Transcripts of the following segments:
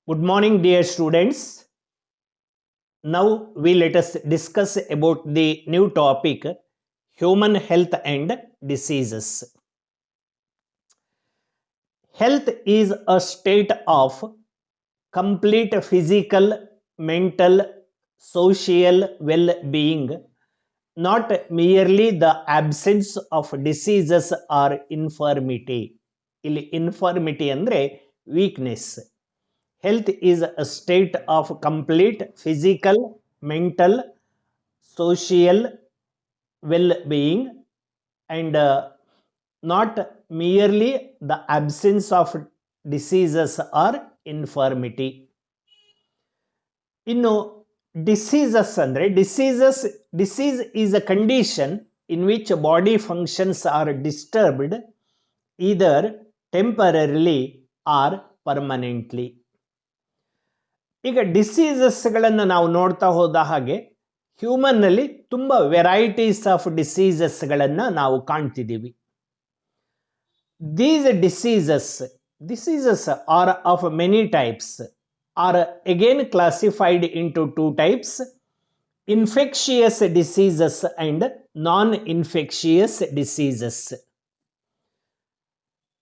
Good morning, dear students. Now we let us discuss about the new topic, human health and diseases. Health is a state of complete physical, mental, social well-being, not merely the absence of diseases or infirmity. ಇಲ್ಲಿ infirmity ಅಂದ್ರೆ weakness. Health is a state of complete physical, mental, social well-being and not merely the absence of diseases or infirmity. ಇನ್ನು diseases ಅಂದ್ರೆ disease is a condition in which body functions are disturbed either temporarily or permanently. ಈಗ ಡಿಸೀಸಸ್ಗಳನ್ನು ನಾವು ನೋಡ್ತಾ ಹೋದ ಹಾಗೆ ಹ್ಯೂಮನ್ನಲ್ಲಿ ತುಂಬ varieties of ಡಿಸೀಸಸ್ಗಳನ್ನು ನಾವು ಕಾಣ್ತಿದ್ದೀವಿ. These diseases are of many types are again classified into two types, infectious diseases and non infectious diseases.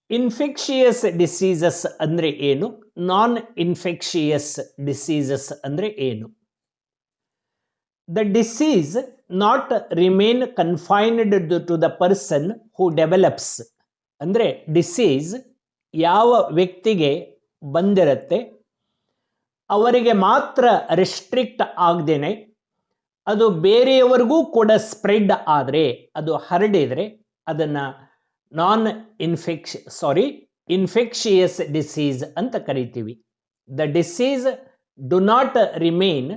Infectious diseases ಅಂದರೆ ಏನು, ನಾನ್ ಇನ್ಫೆಕ್ಷಿಯಸ್ ಡಿಸೀಸಸ್ ಅಂದರೆ ಏನು? The disease not remain confined to the person who develops. ಅಂದರೆ disease ಯಾವ ವ್ಯಕ್ತಿಗೆ ಬಂದಿರುತ್ತೆ ಅವರಿಗೆ ಮಾತ್ರ ರೆಸ್ಟ್ರಿಕ್ಟ್ ಆಗದೇನೆ ಅದು ಬೇರೆಯವರಿಗೂ ಕೂಡ ಸ್ಪ್ರೆಡ್ ಆದರೆ, ಅದು ಹರಡಿದರೆ ಅದನ್ನು ಇನ್ಫೆಕ್ಷಿಯಸ್ ಡಿಸೀಸ್ ಅಂತ ಕರಿತೀವಿ. The disease do not remain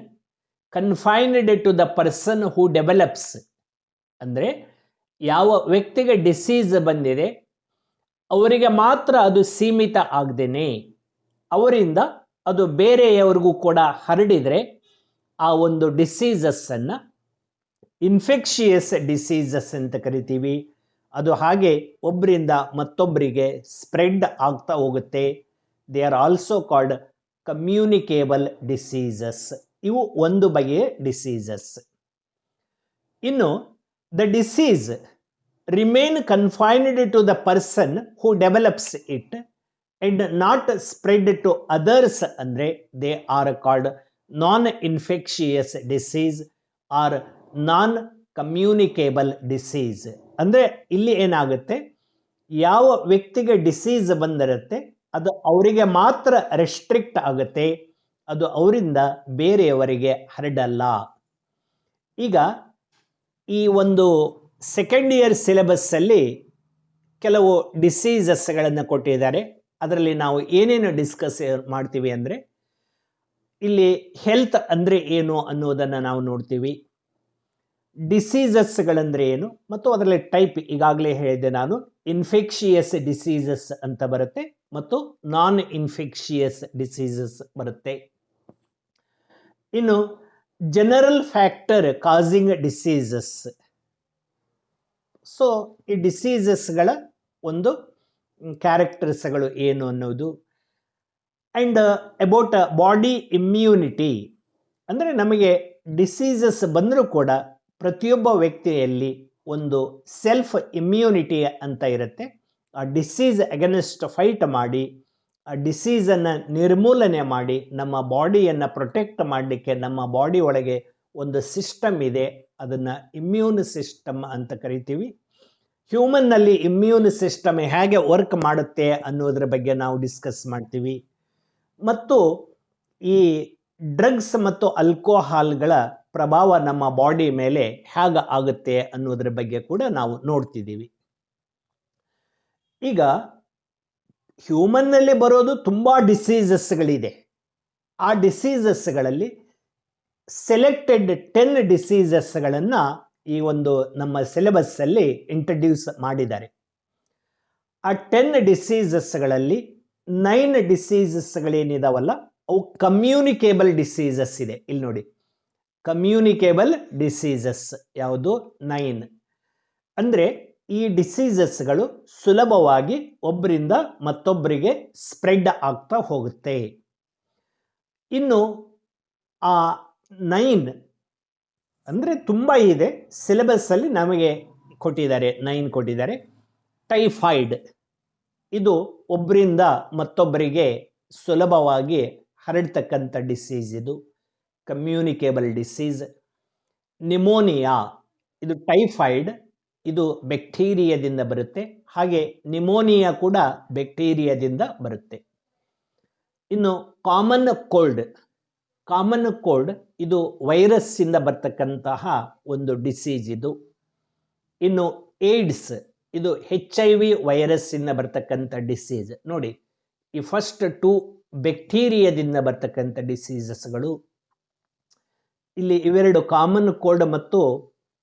confined to the person who develops. ಅಂದರೆ ಯಾವ ವ್ಯಕ್ತಿಗೆ ಡಿಸೀಸ್ ಬಂದಿದೆ ಅವರಿಗೆ ಮಾತ್ರ ಅದು ಸೀಮಿತ ಆಗದೇನೆ ಅವರಿಂದ ಅದು ಬೇರೆಯವರಿಗೂ ಕೂಡ ಹರಡಿದರೆ ಆ ಒಂದು ಡಿಸೀಸಸ್ಸನ್ನು ಇನ್ಫೆಕ್ಷಿಯಸ್ ಡಿಸೀಸಸ್ ಅಂತ ಕರಿತೀವಿ. ಅದು ಹಾಗೆ ಒಬ್ಬರಿಂದ ಮತ್ತೊಬ್ಬರಿಗೆ ಸ್ಪ್ರೆಡ್ ಆಗ್ತಾ ಹೋಗುತ್ತೆ. They are also called communicable diseases. ಇವು ಒಂದು ಬಗೆಯ ಡಿಸೀಸಸ್. ಇನ್ನು the disease remain confined to the person who develops it and not spread to others ಅಂದರೆ they are called non infectious disease or non communicable disease. ಅಂದರೆ ಇಲ್ಲಿ ಏನಾಗುತ್ತೆ, ಯಾವ ವ್ಯಕ್ತಿಗೆ ಡಿಸೀಸ್ ಬಂದಿರುತ್ತೆ ಅದು ಅವರಿಗೆ ಮಾತ್ರ ರೆಸ್ಟ್ರಿಕ್ಟ್ ಆಗುತ್ತೆ, ಅದು ಅವರಿಂದ ಬೇರೆಯವರಿಗೆ ಹರಡಲ್ಲ. ಈಗ ಈ ಒಂದು ಸೆಕೆಂಡ್ ಇಯರ್ ಸಿಲೆಬಸ್ಸಲ್ಲಿ ಕೆಲವು ಡಿಸೀಸಸ್ಗಳನ್ನು ಕೊಟ್ಟಿದ್ದಾರೆ. ಅದರಲ್ಲಿ ನಾವು ಏನೇನು ಡಿಸ್ಕಸ್ ಮಾಡ್ತೀವಿ ಅಂದರೆ ಇಲ್ಲಿ ಹೆಲ್ತ್ ಅಂದರೆ ಏನು ಅನ್ನೋದನ್ನು ನಾವು ನೋಡ್ತೀವಿ. ಡಿಸೀಸಸ್ಗಳಂದರೆ ಏನು ಮತ್ತು ಅದರಲ್ಲಿ ಟೈಪ್ ಈಗಾಗಲೇ ಹೇಳಿದೆ ನಾನು, ಇನ್ಫೆಕ್ಷಿಯಸ್ ಡಿಸೀಸಸ್ ಅಂತ ಬರುತ್ತೆ ಮತ್ತು ನಾನ್ ಇನ್ಫೆಕ್ಷಿಯಸ್ ಡಿಸೀಸಸ್ ಬರುತ್ತೆ. ಇನ್ನು general factor causing diseases. So ಈ ಡಿಸೀಸಸ್ಗಳ ಒಂದು ಕ್ಯಾರೆಕ್ಟರ್ಸ್ಗಳು ಏನು ಅನ್ನೋದು. ಆ್ಯಂಡ್ ಅಬೌಟ್ ಬಾಡಿ ಇಮ್ಯುನಿಟಿ ಅಂದರೆ ನಮಗೆ ಡಿಸೀಸಸ್ ಬಂದರೂ ಕೂಡ ಪ್ರತಿಯೊಬ್ಬ ವ್ಯಕ್ತಿಯಲ್ಲಿ ಒಂದು ಸೆಲ್ಫ್ ಇಮ್ಯುನಿಟಿ ಅಂತ ಇರುತ್ತೆ. ಆ ಡಿಸೀಸ್ ಅಗೇನ್ಸ್ಟ್ ಫೈಟ್ ಮಾಡಿ ಆ ಡಿಸೀಸನ್ನು ನಿರ್ಮೂಲನೆ ಮಾಡಿ ನಮ್ಮ ಬಾಡಿಯನ್ನು ಪ್ರೊಟೆಕ್ಟ್ ಮಾಡಲಿಕ್ಕೆ ನಮ್ಮ ಬಾಡಿ ಒಳಗೆ ಒಂದು ಸಿಸ್ಟಮ್ ಇದೆ, ಅದನ್ನು ಇಮ್ಯೂನ್ ಸಿಸ್ಟಮ್ ಅಂತ ಕರಿತೀವಿ. ಹ್ಯೂಮನ್ನಲ್ಲಿ ಇಮ್ಯೂನ್ ಸಿಸ್ಟಮ್ ಹೇಗೆ ವರ್ಕ್ ಮಾಡುತ್ತೆ ಅನ್ನೋದ್ರ ಬಗ್ಗೆ ನಾವು ಡಿಸ್ಕಸ್ ಮಾಡ್ತೀವಿ. ಮತ್ತು ಈ ಡ್ರಗ್ಸ್ ಮತ್ತು ಆಲ್ಕೋಹಾಲ್ಗಳ ಪ್ರಭಾವ ನಮ್ಮ ಬಾಡಿ ಮೇಲೆ ಹೇಗೆ ಆಗುತ್ತೆ ಅನ್ನೋದ್ರ ಬಗ್ಗೆ ಕೂಡ ನಾವು ನೋಡ್ತಿದ್ದೀವಿ. ಈಗ ಹ್ಯೂಮನ್ನಲ್ಲಿ ಬರೋದು ತುಂಬ ಡಿಸೀಸಸ್ಗಳಿದೆ. ಆ ಡಿಸೀಸಸ್ಗಳಲ್ಲಿ ಸೆಲೆಕ್ಟೆಡ್ 10 ಡಿಸೀಸಸ್ಗಳನ್ನು ಈ ಒಂದು ನಮ್ಮ ಸಿಲೆಬಸ್ಸಲ್ಲಿ ಇಂಟ್ರಡ್ಯೂಸ್ ಮಾಡಿದ್ದಾರೆ. ಆ 10 ಡಿಸೀಸಸ್ಗಳಲ್ಲಿ 9 ಡಿಸೀಸಸ್ಗಳೇನಿದಾವಲ್ಲ ಅವು ಕಮ್ಯುನಿಕೇಬಲ್ ಡಿಸೀಸಸ್ ಇದೆ. ಇಲ್ಲಿ ನೋಡಿ, ಕಮ್ಯುನಿಕೇಬಲ್ ಡಿಸೀಸಸ್ ಯಾವುದು 9. ಅಂದರೆ ಈ ಡಿಸೀಸಸ್ಗಳು ಸುಲಭವಾಗಿ ಒಬ್ಬರಿಂದ ಮತ್ತೊಬ್ಬರಿಗೆ ಸ್ಪ್ರೆಡ್ ಆಗ್ತಾ ಹೋಗುತ್ತೆ. ಇನ್ನು ಆ 9 ಅಂದರೆ ತುಂಬ ಇದೆ, ಸಿಲೆಬಸ್ಸಲ್ಲಿ ನಮಗೆ ಕೊಟ್ಟಿದ್ದಾರೆ, 9 ಕೊಟ್ಟಿದ್ದಾರೆ. ಟೈಫಾಯ್ಡ್, ಇದು ಒಬ್ಬರಿಂದ ಮತ್ತೊಬ್ಬರಿಗೆ ಸುಲಭವಾಗಿ ಹರಡ್ತಕ್ಕಂಥ ಡಿಸೀಸ್, ಇದು ಕಮ್ಯುನಿಕೇಬಲ್ ಡಿಸೀಸ್. ನಿಮೋನಿಯಾ, ಇದು ಟೈಫಾಯ್ಡ್, ಇದು ಬ್ಯಾಕ್ಟೀರಿಯಾದಿಂದ ಬರುತ್ತೆ. ಹಾಗೆ ನಿಮೋನಿಯಾ ಕೂಡ ಬ್ಯಾಕ್ಟೀರಿಯಾದಿಂದ ಬರುತ್ತೆ. ಇನ್ನು ಕಾಮನ್ ಕೋಲ್ಡ್, ಇದು ವೈರಸ್ಸಿಂದ ಬರ್ತಕ್ಕಂತಹ ಒಂದು ಡಿಸೀಸ್ ಇದು. ಇನ್ನು ಏಡ್ಸ್, ಇದು HIV ವೈರಸ್ಸಿಂದ ಬರ್ತಕ್ಕಂಥ ಡಿಸೀಸ್. ನೋಡಿ, ಈ ಫಸ್ಟ್ 2 ಬ್ಯಾಕ್ಟೀರಿಯಾದಿಂದ ಬರ್ತಕ್ಕಂಥ ಡಿಸೀಸಸ್ಗಳು. ಇಲ್ಲಿ ಇವೆರಡು ಕಾಮನ್ ಕೋಲ್ಡ್ ಮತ್ತು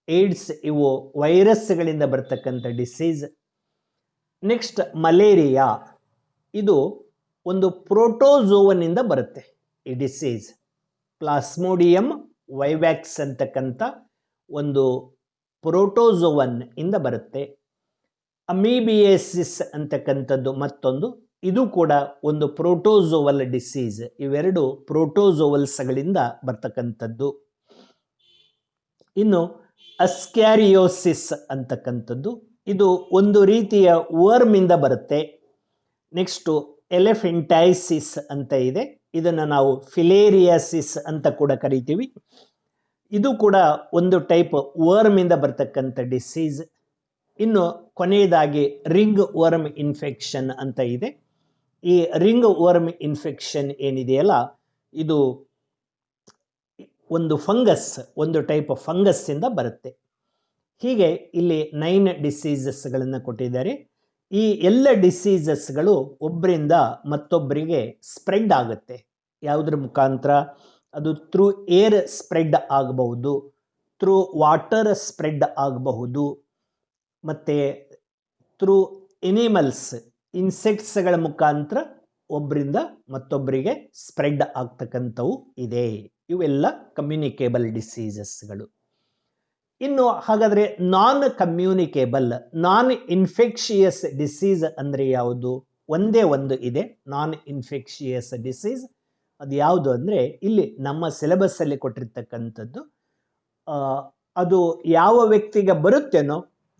ಏಡ್ಸ್, ಇವು ವೈರಸ್ಗಳಿಂದ ಬರ್ತಕ್ಕಂಥ ಡಿಸೀಸ್. ನೆಕ್ಸ್ಟ್ ಮಲೇರಿಯಾ, ಇದು ಒಂದು ಪ್ರೋಟೋಜೋವನ್ನಿಂದ ಬರುತ್ತೆ ಈ ಡಿಸೀಸ್. ಪ್ಲಾಸ್ಮೋಡಿಯಂ ವೈವ್ಯಾಕ್ಸ್ ಅಂತಕ್ಕಂಥ ಒಂದು ಪ್ರೋಟೋಜೋವನ್ ಇಂದ ಬರುತ್ತೆ. ಅಮೀಬಿಯೇಸಿಸ್ ಅಂತಕ್ಕಂಥದ್ದು ಮತ್ತೊಂದು, ಇದು ಕೂಡ ಒಂದು ಪ್ರೋಟೋಜೋವಲ್ ಡಿಸೀಸ್. ಇವೆರಡು ಪ್ರೋಟೋಜೋವಲ್ಸ್ಗಳಿಂದ ಬರ್ತಕ್ಕಂಥದ್ದು. ಇನ್ನು ಅಸ್ಕ್ಯಾರಿಯೋಸಿಸ್ ಅಂತಕ್ಕಂಥದ್ದು, ಇದು ಒಂದು ರೀತಿಯ ವರ್ಮಿಂದ ಬರುತ್ತೆ. ನೆಕ್ಸ್ಟು ಎಲೆಫೆಂಟೈಸಿಸ್ ಅಂತ ಇದೆ, ಇದನ್ನು ನಾವು ಫಿಲೇರಿಯಾಸಿಸ್ ಅಂತ ಕೂಡ ಕರಿತೀವಿ. ಇದು ಕೂಡ ಒಂದು ಟೈಪ್ ವರ್ಮಿಂದ ಬರ್ತಕ್ಕಂಥ ಡಿಸೀಸ್. ಇನ್ನು ಕೊನೆಯದಾಗಿ ರಿಂಗ್ ವರ್ಮ್ ಇನ್ಫೆಕ್ಷನ್ ಅಂತ ಇದೆ. ಈ ರಿಂಗ್ ವರ್ಮ್ ಇನ್ಫೆಕ್ಷನ್ ಏನಿದೆಯಲ್ಲ, ಇದು ಒಂದು ಫಂಗಸ್, ಒಂದು ಟೈಪ್ ಫಂಗಸ್ಸಿಂದ ಬರುತ್ತೆ. ಹೀಗೆ ಇಲ್ಲಿ 9 ಡಿಸೀಸಸ್ಗಳನ್ನು ಕೊಟ್ಟಿದ್ದಾರೆ. ಈ ಎಲ್ಲ ಡಿಸೀಸಸ್ಗಳು ಒಬ್ಬರಿಂದ ಮತ್ತೊಬ್ಬರಿಗೆ ಸ್ಪ್ರೆಡ್ ಆಗುತ್ತೆ. ಯಾವುದ್ರ ಮುಖಾಂತರ? ಅದು ಥ್ರೂ ಏರ್ ಸ್ಪ್ರೆಡ್ ಆಗಬಹುದು, ಥ್ರೂ ವಾಟರ್ ಸ್ಪ್ರೆಡ್ ಆಗಬಹುದು, ಮತ್ತು ಥ್ರೂ ಎನಿಮಲ್ಸ್, ಇನ್ಸೆಕ್ಟ್ಸ್ಗಳ ಮುಖಾಂತರ ಒಬ್ಬರಿಂದ ಮತ್ತೊಬ್ಬರಿಗೆ ಸ್ಪ್ರೆಡ್ ಆಗ್ತಕ್ಕಂಥವು ಇದೆ. ಇವೆಲ್ಲ ಕಮ್ಯುನಿಕೇಬಲ್ ಡಿಸೀಸಸ್ಗಳು. ಇನ್ನು ಹಾಗಾದರೆ ನಾನ್ ಕಮ್ಯುನಿಕೇಬಲ್, ನಾನ್ ಇನ್ಫೆಕ್ಷಿಯಸ್ ಡಿಸೀಸ್ ಅಂದರೆ ಯಾವುದು? ಒಂದೇ ಒಂದು ಇದೆ ನಾನ್ ಇನ್ಫೆಕ್ಷಿಯಸ್ ಡಿಸೀಸ್. ಅದು ಯಾವುದು ಅಂದರೆ, ಇಲ್ಲಿ ನಮ್ಮ ಸಿಲೆಬಸ್ಸಲ್ಲಿ ಕೊಟ್ಟಿರ್ತಕ್ಕಂಥದ್ದು, ಅದು ಯಾವ ವ್ಯಕ್ತಿಗೆ ಬರುತ್ತೇನೋ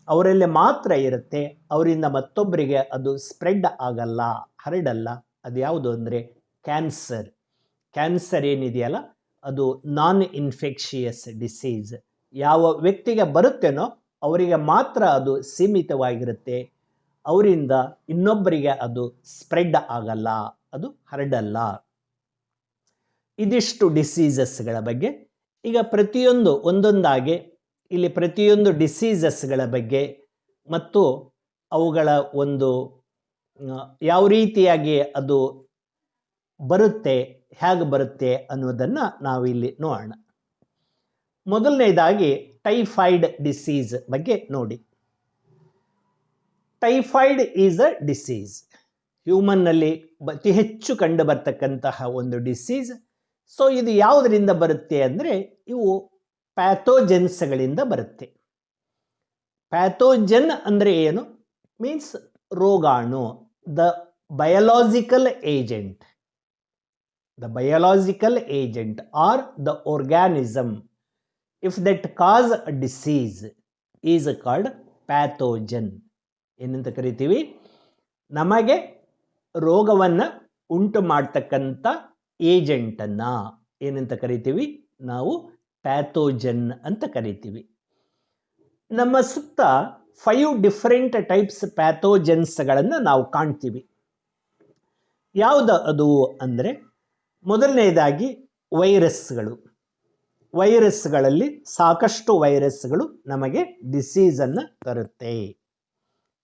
ಅವರಲ್ಲಿ ಮಾತ್ರ ಇರುತ್ತೆ, ಅವರಿಂದ ಮತ್ತೊಬ್ಬರಿಗೆ ಅದು ಸ್ಪ್ರೆಡ್ ಆಗಲ್ಲ, ಹರಡಲ್ಲ. ಅದು ಯಾವುದು ಅಂದರೆ ಕ್ಯಾನ್ಸರ್. ಕ್ಯಾನ್ಸರ್ ಏನಿದೆಯಲ್ಲ, ಅದು ನಾನ್ ಇನ್ಫೆಕ್ಷಿಯಸ್ ಡಿಸೀಸ್. ಯಾವ ವ್ಯಕ್ತಿಗೆ ಬರುತ್ತೇನೋ ಅವರಿಗೆ ಮಾತ್ರ ಅದು ಸೀಮಿತವಾಗಿರುತ್ತೆ, ಅವರಿಂದ ಇನ್ನೊಬ್ಬರಿಗೆ ಅದು ಸ್ಪ್ರೆಡ್ ಆಗಲ್ಲ, ಅದು ಹರಡಲ್ಲ. ಇದಿಷ್ಟು ಡಿಸೀಸಸ್ಗಳ ಬಗ್ಗೆ. ಈಗ ಪ್ರತಿಯೊಂದು ಒಂದೊಂದಾಗಿ ಇಲ್ಲಿ ಪ್ರತಿಯೊಂದು ಡಿಸೀಸಸ್ಗಳ ಬಗ್ಗೆ ಮತ್ತು ಅವುಗಳ ಒಂದು ಯಾವ ರೀತಿಯಾಗಿ ಅದು ಬರುತ್ತೆ, ಹೇಗೆ ಬರುತ್ತೆ ಅನ್ನೋದನ್ನು ನಾವಿಲ್ಲಿ ನೋಡೋಣ. ಮೊದಲನೇದಾಗಿ ಟೈಫಾಯ್ಡ್ ಡಿಸೀಸ್ ಬಗ್ಗೆ ನೋಡಿ. ಟೈಫಾಯ್ಡ್ ಈಸ್ ಅ ಡಿಸೀಸ್, ಹ್ಯೂಮನ್ನಲ್ಲಿ ಅತಿ ಹೆಚ್ಚು ಕಂಡು ಬರ್ತಕ್ಕಂತಹ ಒಂದು ಡಿಸೀಸ್. ಸೊ ಇದು ಯಾವುದರಿಂದ ಬರುತ್ತೆ ಅಂದರೆ, ಇವು ಪ್ಯಾಥೋಜೆನ್ಸ್ಗಳಿಂದ ಬರುತ್ತೆ. ಪ್ಯಾಥೋಜನ್ ಅಂದರೆ ಏನು? ಮೀನ್ಸ್ ರೋಗಾಣು, the biological agent. The biological agent or the organism, if that cause a disease, is called pathogen. ಏನಂತ ಕರಿತೀವಿ? ನಮಗೆ ರೋಗವನ್ನು ಉಂಟು ಮಾಡ್ತಕ್ಕಂಥ ಏಜೆಂಟನ್ನು ಏನಂತ ಕರಿತೀವಿ? ನಾವು ಪ್ಯಾಥೋಜನ್ ಅಂತ ಕರಿತೀವಿ. ನಮ್ಮ ಸುತ್ತ 5 ಡಿಫರೆಂಟ್ ಟೈಪ್ಸ್ ಪ್ಯಾಥೋಜನ್ಸ್ಗಳನ್ನು ನಾವು ಕಾಣ್ತೀವಿ. ಯಾವುದು ಅದು ಅಂದರೆ, ಮೊದಲನೇದಾಗಿ ವೈರಸ್ಗಳು. ವೈರಸ್ಗಳಲ್ಲಿ ಸಾಕಷ್ಟು ವೈರಸ್ಗಳು ನಮಗೆ ಡಿಸೀಸನ್ನು ತರುತ್ತೆ.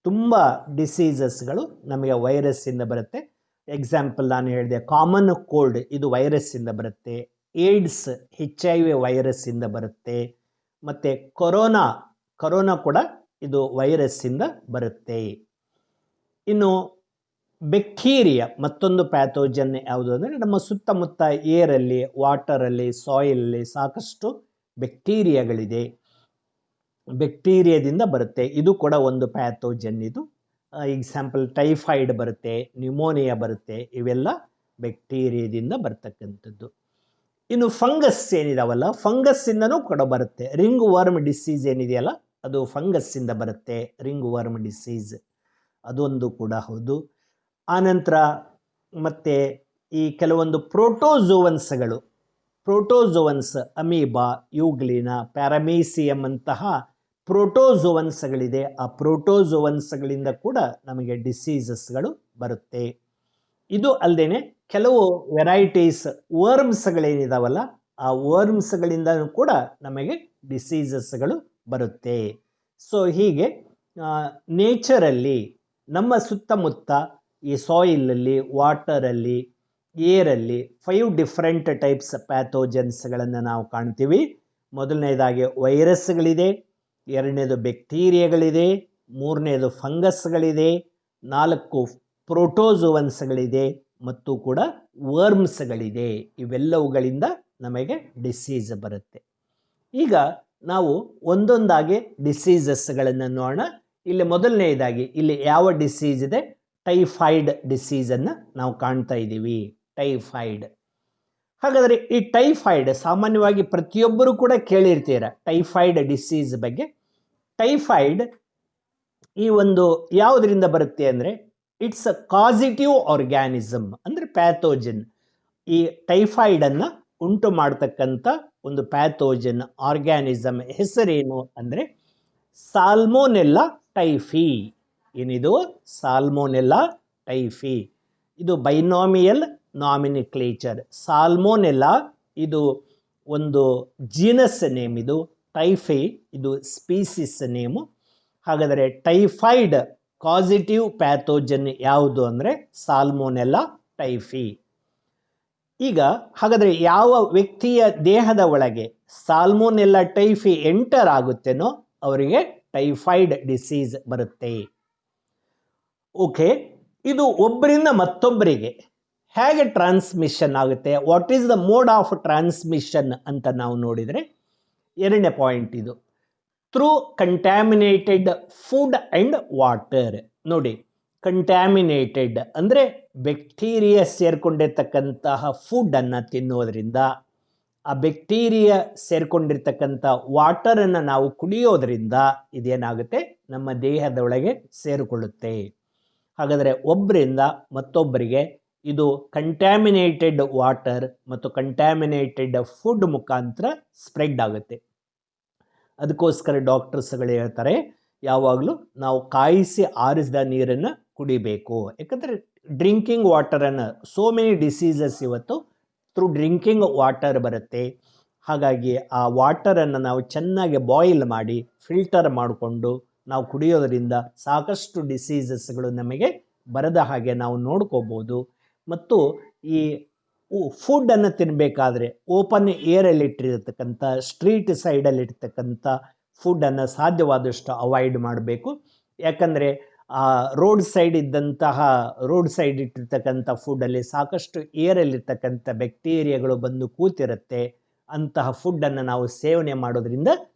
ತುಂಬ ಡಿಸೀಸಸ್ಗಳು ನಮಗೆ ವೈರಸ್ಸಿಂದ ಬರುತ್ತೆ. ಎಕ್ಸಾಂಪಲ್ ನಾನು ಹೇಳಿದೆ, ಕಾಮನ್ ಕೋಲ್ಡ್, ಇದು ವೈರಸ್ಸಿಂದ ಬರುತ್ತೆ. ಏಡ್ಸ್ HIV ವೈರಸ್ಸಿಂದ ಬರುತ್ತೆ. ಮತ್ತು ಕೊರೋನಾ ಕೂಡ ಇದು ವೈರಸ್ಸಿಂದ ಬರುತ್ತೆ. ಇನ್ನು ಬ್ಯಾಕ್ಟೀರಿಯಾ ಮತ್ತೊಂದು ಪ್ಯಾಥೋಜನ್ ಯಾವುದು ಅಂದರೆ, ನಮ್ಮ ಸುತ್ತಮುತ್ತ ಏರಲ್ಲಿ, ವಾಟರಲ್ಲಿ, ಸಾಯಿಲಲ್ಲಿ ಸಾಕಷ್ಟು ಬ್ಯಾಕ್ಟೀರಿಯಾಗಳಿದೆ, ಬ್ಯಾಕ್ಟೀರಿಯಾದಿಂದ ಬರುತ್ತೆ. ಇದು ಕೂಡ ಒಂದು ಪ್ಯಾಥೋಜನ್. ಇದು ಎಕ್ಸಾಂಪಲ್ ಟೈಫಾಯ್ಡ್ ಬರುತ್ತೆ, ನ್ಯೂಮೋನಿಯಾ ಬರುತ್ತೆ, ಇವೆಲ್ಲ ಬ್ಯಾಕ್ಟೀರಿಯಾದಿಂದ ಬರ್ತಕ್ಕಂಥದ್ದು. ಇನ್ನು ಫಂಗಸ್ ಏನಿದಾವಲ್ಲ, ಫಂಗಸ್ಸಿಂದನೂ ಕೂಡ ಬರುತ್ತೆ. ರಿಂಗ್ ವರ್ಮ್ ಡಿಸೀಸ್ ಏನಿದೆಯಲ್ಲ ಅದು ಫಂಗಸ್ಸಿಂದ ಬರುತ್ತೆ, ರಿಂಗ್ ವರ್ಮ್ ಡಿಸೀಸ್, ಅದೊಂದು ಕೂಡ ಹೌದು. ಆನಂತರ ಮತ್ತೆ ಈ ಕೆಲವೊಂದು ಪ್ರೋಟೋಜೋವನ್ಸ್ಗಳು, ಪ್ರೋಟೋಜೋವನ್ಸ್, ಅಮೀಬಾ, ಯೂಗ್ಲಿನ, ಪ್ಯಾರಮೀಸಿಯಂ ಅಂತಹ ಪ್ರೋಟೋಜೋವನ್ಸ್ಗಳಿದೆ. ಆ ಪ್ರೋಟೋಜೋವನ್ಸ್ಗಳಿಂದ ಕೂಡ ನಮಗೆ ಡಿಸೀಸಸ್ಗಳು ಬರುತ್ತೆ. ಇದು ಅಲ್ಲದೆ ಕೆಲವು ವೆರೈಟೀಸ್ ವರ್ಮ್ಸ್ಗಳೇನಿದಾವಲ್ಲ, ಆ ವರ್ಮ್ಸ್ಗಳಿಂದ ಕೂಡ ನಮಗೆ ಡಿಸೀಸಸ್ಗಳು ಬರುತ್ತೆ. ಸೊ ಹೀಗೆ ನೇಚರಲ್ಲಿ ನಮ್ಮ ಸುತ್ತಮುತ್ತ ಈ ಸಾಯಿಲಲ್ಲಿ, ವಾಟರಲ್ಲಿ, ಏರಲ್ಲಿ 5 ಡಿಫ್ರೆಂಟ್ ಟೈಪ್ಸ್ ಪ್ಯಾಥೋಜನ್ಸ್ಗಳನ್ನು ನಾವು ಕಾಣ್ತೀವಿ. ಮೊದಲನೇದಾಗಿ ವೈರಸ್ಗಳಿದೆ, ಎರಡನೇದು ಬ್ಯಾಕ್ಟೀರಿಯಾಗಳಿದೆ, ಮೂರನೇದು ಫಂಗಸ್ಗಳಿದೆ, 4 ಪ್ರೋಟೋಜೋವನ್ಸ್ಗಳಿದೆ ಮತ್ತು ಕೂಡ ವರ್ಮ್ಸ್ಗಳಿದೆ. ಇವೆಲ್ಲವುಗಳಿಂದ ನಮಗೆ ಡಿಸೀಸ್ ಬರುತ್ತೆ. ಈಗ ನಾವು ಒಂದೊಂದಾಗಿ ಡಿಸೀಸಸ್ಗಳನ್ನು ನೋಡೋಣ. ಇಲ್ಲಿ ಮೊದಲನೇದಾಗಿ ಇಲ್ಲಿ ಯಾವ ಡಿಸೀಸ್ ಇದೆ? ಟೈಫಾಯ್ಡ್ ಡಿಸೀಸನ್ನು ನಾವು ಕಾಣ್ತಾ ಇದ್ದೀವಿ, ಟೈಫಾಯ್ಡ್. ಹಾಗಾದರೆ ಈ ಟೈಫಾಯ್ಡ್ ಸಾಮಾನ್ಯವಾಗಿ ಪ್ರತಿಯೊಬ್ಬರು ಕೂಡ ಕೇಳಿರ್ತೀರ ಟೈಫಾಯ್ಡ್ ಡಿಸೀಸ್ ಬಗ್ಗೆ. ಟೈಫಾಯ್ಡ್ ಈ ಒಂದು ಯಾವುದರಿಂದ ಬರುತ್ತೆ ಅಂದರೆ, ಇಟ್ಸ್ ಅ ಕಾಸಿಟಿವ್ ಆರ್ಗ್ಯಾನಿಸಮ್, ಅಂದರೆ ಪ್ಯಾಥೋಜನ್. ಈ ಟೈಫಾಯ್ಡನ್ನು ಉಂಟು ಮಾಡ್ತಕ್ಕಂಥ ಒಂದು ಪ್ಯಾಥೋಜನ್ ಆರ್ಗ್ಯಾನಿಸಮ್ ಹೆಸರೇನು ಅಂದರೆ ಸಾಲ್ಮೋನೆಲ್ಲಾ ಟೈಫಿ. ಏನಿದು? ಸಾಲ್ಮೋನೆಲ್ಲಾ ಟೈಫಿ. ಇದು ಬೈನಾಮಿಯಲ್ ನಾಮಿನಿಕ್ಲೇಚರ್. ಸಾಲ್ಮೋನೆಲ್ಲಾ ಇದು ಒಂದು ಜೀನಸ್ ನೇಮ್, ಇದು ಟೈಫಿ ಇದು ಸ್ಪೀಸಿಸ್ ನೇಮು. ಹಾಗಾದರೆ ಟೈಫಾಯ್ಡ್ ಕಾಸಿಟಿವ್ ಪ್ಯಾಥೋಜನ್ ಯಾವುದು ಅಂದರೆ ಸಾಲ್ಮೋನೆಲ್ಲಾ ಟೈಫಿ. ಈಗ ಹಾಗಾದರೆ ಯಾವ ವ್ಯಕ್ತಿಯ ದೇಹದ ಒಳಗೆ ಸಾಲ್ಮೋನೆಲ್ಲಾ ಟೈಫಿ ಎಂಟರ್ ಆಗುತ್ತೇನೋ ಅವರಿಗೆ ಟೈಫಾಯ್ಡ್ ಡಿಸೀಸ್ ಬರುತ್ತೆ. ಓಕೆ, ಇದು ಒಬ್ಬರಿಂದ ಮತ್ತೊಬ್ಬರಿಗೆ ಹೇಗೆ ಟ್ರಾನ್ಸ್ಮಿಷನ್ ಆಗುತ್ತೆ, what is the mode of transmission ಅಂತ ನಾವು ನೋಡಿದರೆ, ಎರಡನೇ ಪಾಯಿಂಟ್ ಇದು, through contaminated food and water. ನೋಡಿ, ಕಂಟ್ಯಾಮಿನೇಟೆಡ್ ಅಂದರೆ ಬ್ಯಾಕ್ಟೀರಿಯಾ ಸೇರಿಕೊಂಡಿರ್ತಕ್ಕಂತಹ ಫುಡ್ಡನ್ನು ತಿನ್ನೋದ್ರಿಂದ, ಆ ಬ್ಯಾಕ್ಟೀರಿಯಾ ಸೇರಿಕೊಂಡಿರ್ತಕ್ಕಂಥ ವಾಟರನ್ನು ನಾವು ಕುಡಿಯೋದ್ರಿಂದ ಇದೇನಾಗುತ್ತೆ, ನಮ್ಮ ದೇಹದೊಳಗೆ ಸೇರಿಕೊಳ್ಳುತ್ತೆ. ಹಾಗಾದರೆ ಒಬ್ಬರಿಂದ ಮತ್ತೊಬ್ಬರಿಗೆ ಇದು ಕಂಟ್ಯಾಮಿನೇಟೆಡ್ ವಾಟರ್ ಮತ್ತು ಕಂಟ್ಯಾಮಿನೇಟೆಡ್ ಫುಡ್ ಮುಖಾಂತರ ಸ್ಪ್ರೆಡ್ ಆಗುತ್ತೆ. ಅದಕ್ಕೋಸ್ಕರ ಡಾಕ್ಟರ್ಸ್ಗಳು ಹೇಳ್ತಾರೆ ಯಾವಾಗಲೂ ನಾವು ಕಾಯಿಸಿ ಆರಿಸಿದ ನೀರನ್ನು ಕುಡಿಬೇಕು. ಯಾಕಂದರೆ ಡ್ರಿಂಕಿಂಗ್ ವಾಟರನ್ನು, ಸೋ ಮೆನಿ ಡಿಸೀಸಸ್ ಇವತ್ತು ಥ್ರೂ ಡ್ರಿಂಕಿಂಗ್ ವಾಟರ್ ಬರುತ್ತೆ. ಹಾಗಾಗಿ ಆ ವಾಟರನ್ನು ನಾವು ಚೆನ್ನಾಗಿ ಬಾಯ್ಲ್ ಮಾಡಿ ಫಿಲ್ಟರ್ ಮಾಡಿಕೊಂಡು ನಾವು ಕುಡಿಯೋದರಿಂದ ಸಾಕಷ್ಟು ಡಿಸೀಸಸ್ಗಳು ನಮಗೆ ಬರದ ಹಾಗೆ ನಾವು ನೋಡ್ಕೋಬೋದು. ಮತ್ತು ಈ ಫುಡ್ಡನ್ನು ತಿನ್ನಬೇಕಾದ್ರೆ ಓಪನ್ ಏರಲ್ಲಿ ಇಟ್ಟಿರತಕ್ಕಂಥ, ಸ್ಟ್ರೀಟ್ ಸೈಡಲ್ಲಿ ಇರ್ತಕ್ಕಂಥ ಫುಡ್ಡನ್ನು ಸಾಧ್ಯವಾದಷ್ಟು ಅವಾಯ್ಡ್ ಮಾಡಬೇಕು. ಯಾಕಂದರೆ ಆ ರೋಡ್ ಸೈಡ್ ಇಟ್ಟಿರ್ತಕ್ಕಂಥ ಫುಡ್ಡಲ್ಲಿ ಸಾಕಷ್ಟು ಏರಲ್ಲಿರ್ತಕ್ಕಂಥ ಬ್ಯಾಕ್ಟೀರಿಯಾಗಳು ಬಂದು ಕೂತಿರುತ್ತೆ. ಅಂತಹ ಫುಡ್ಡನ್ನು ನಾವು ಸೇವನೆ ಮಾಡೋದ್ರಿಂದ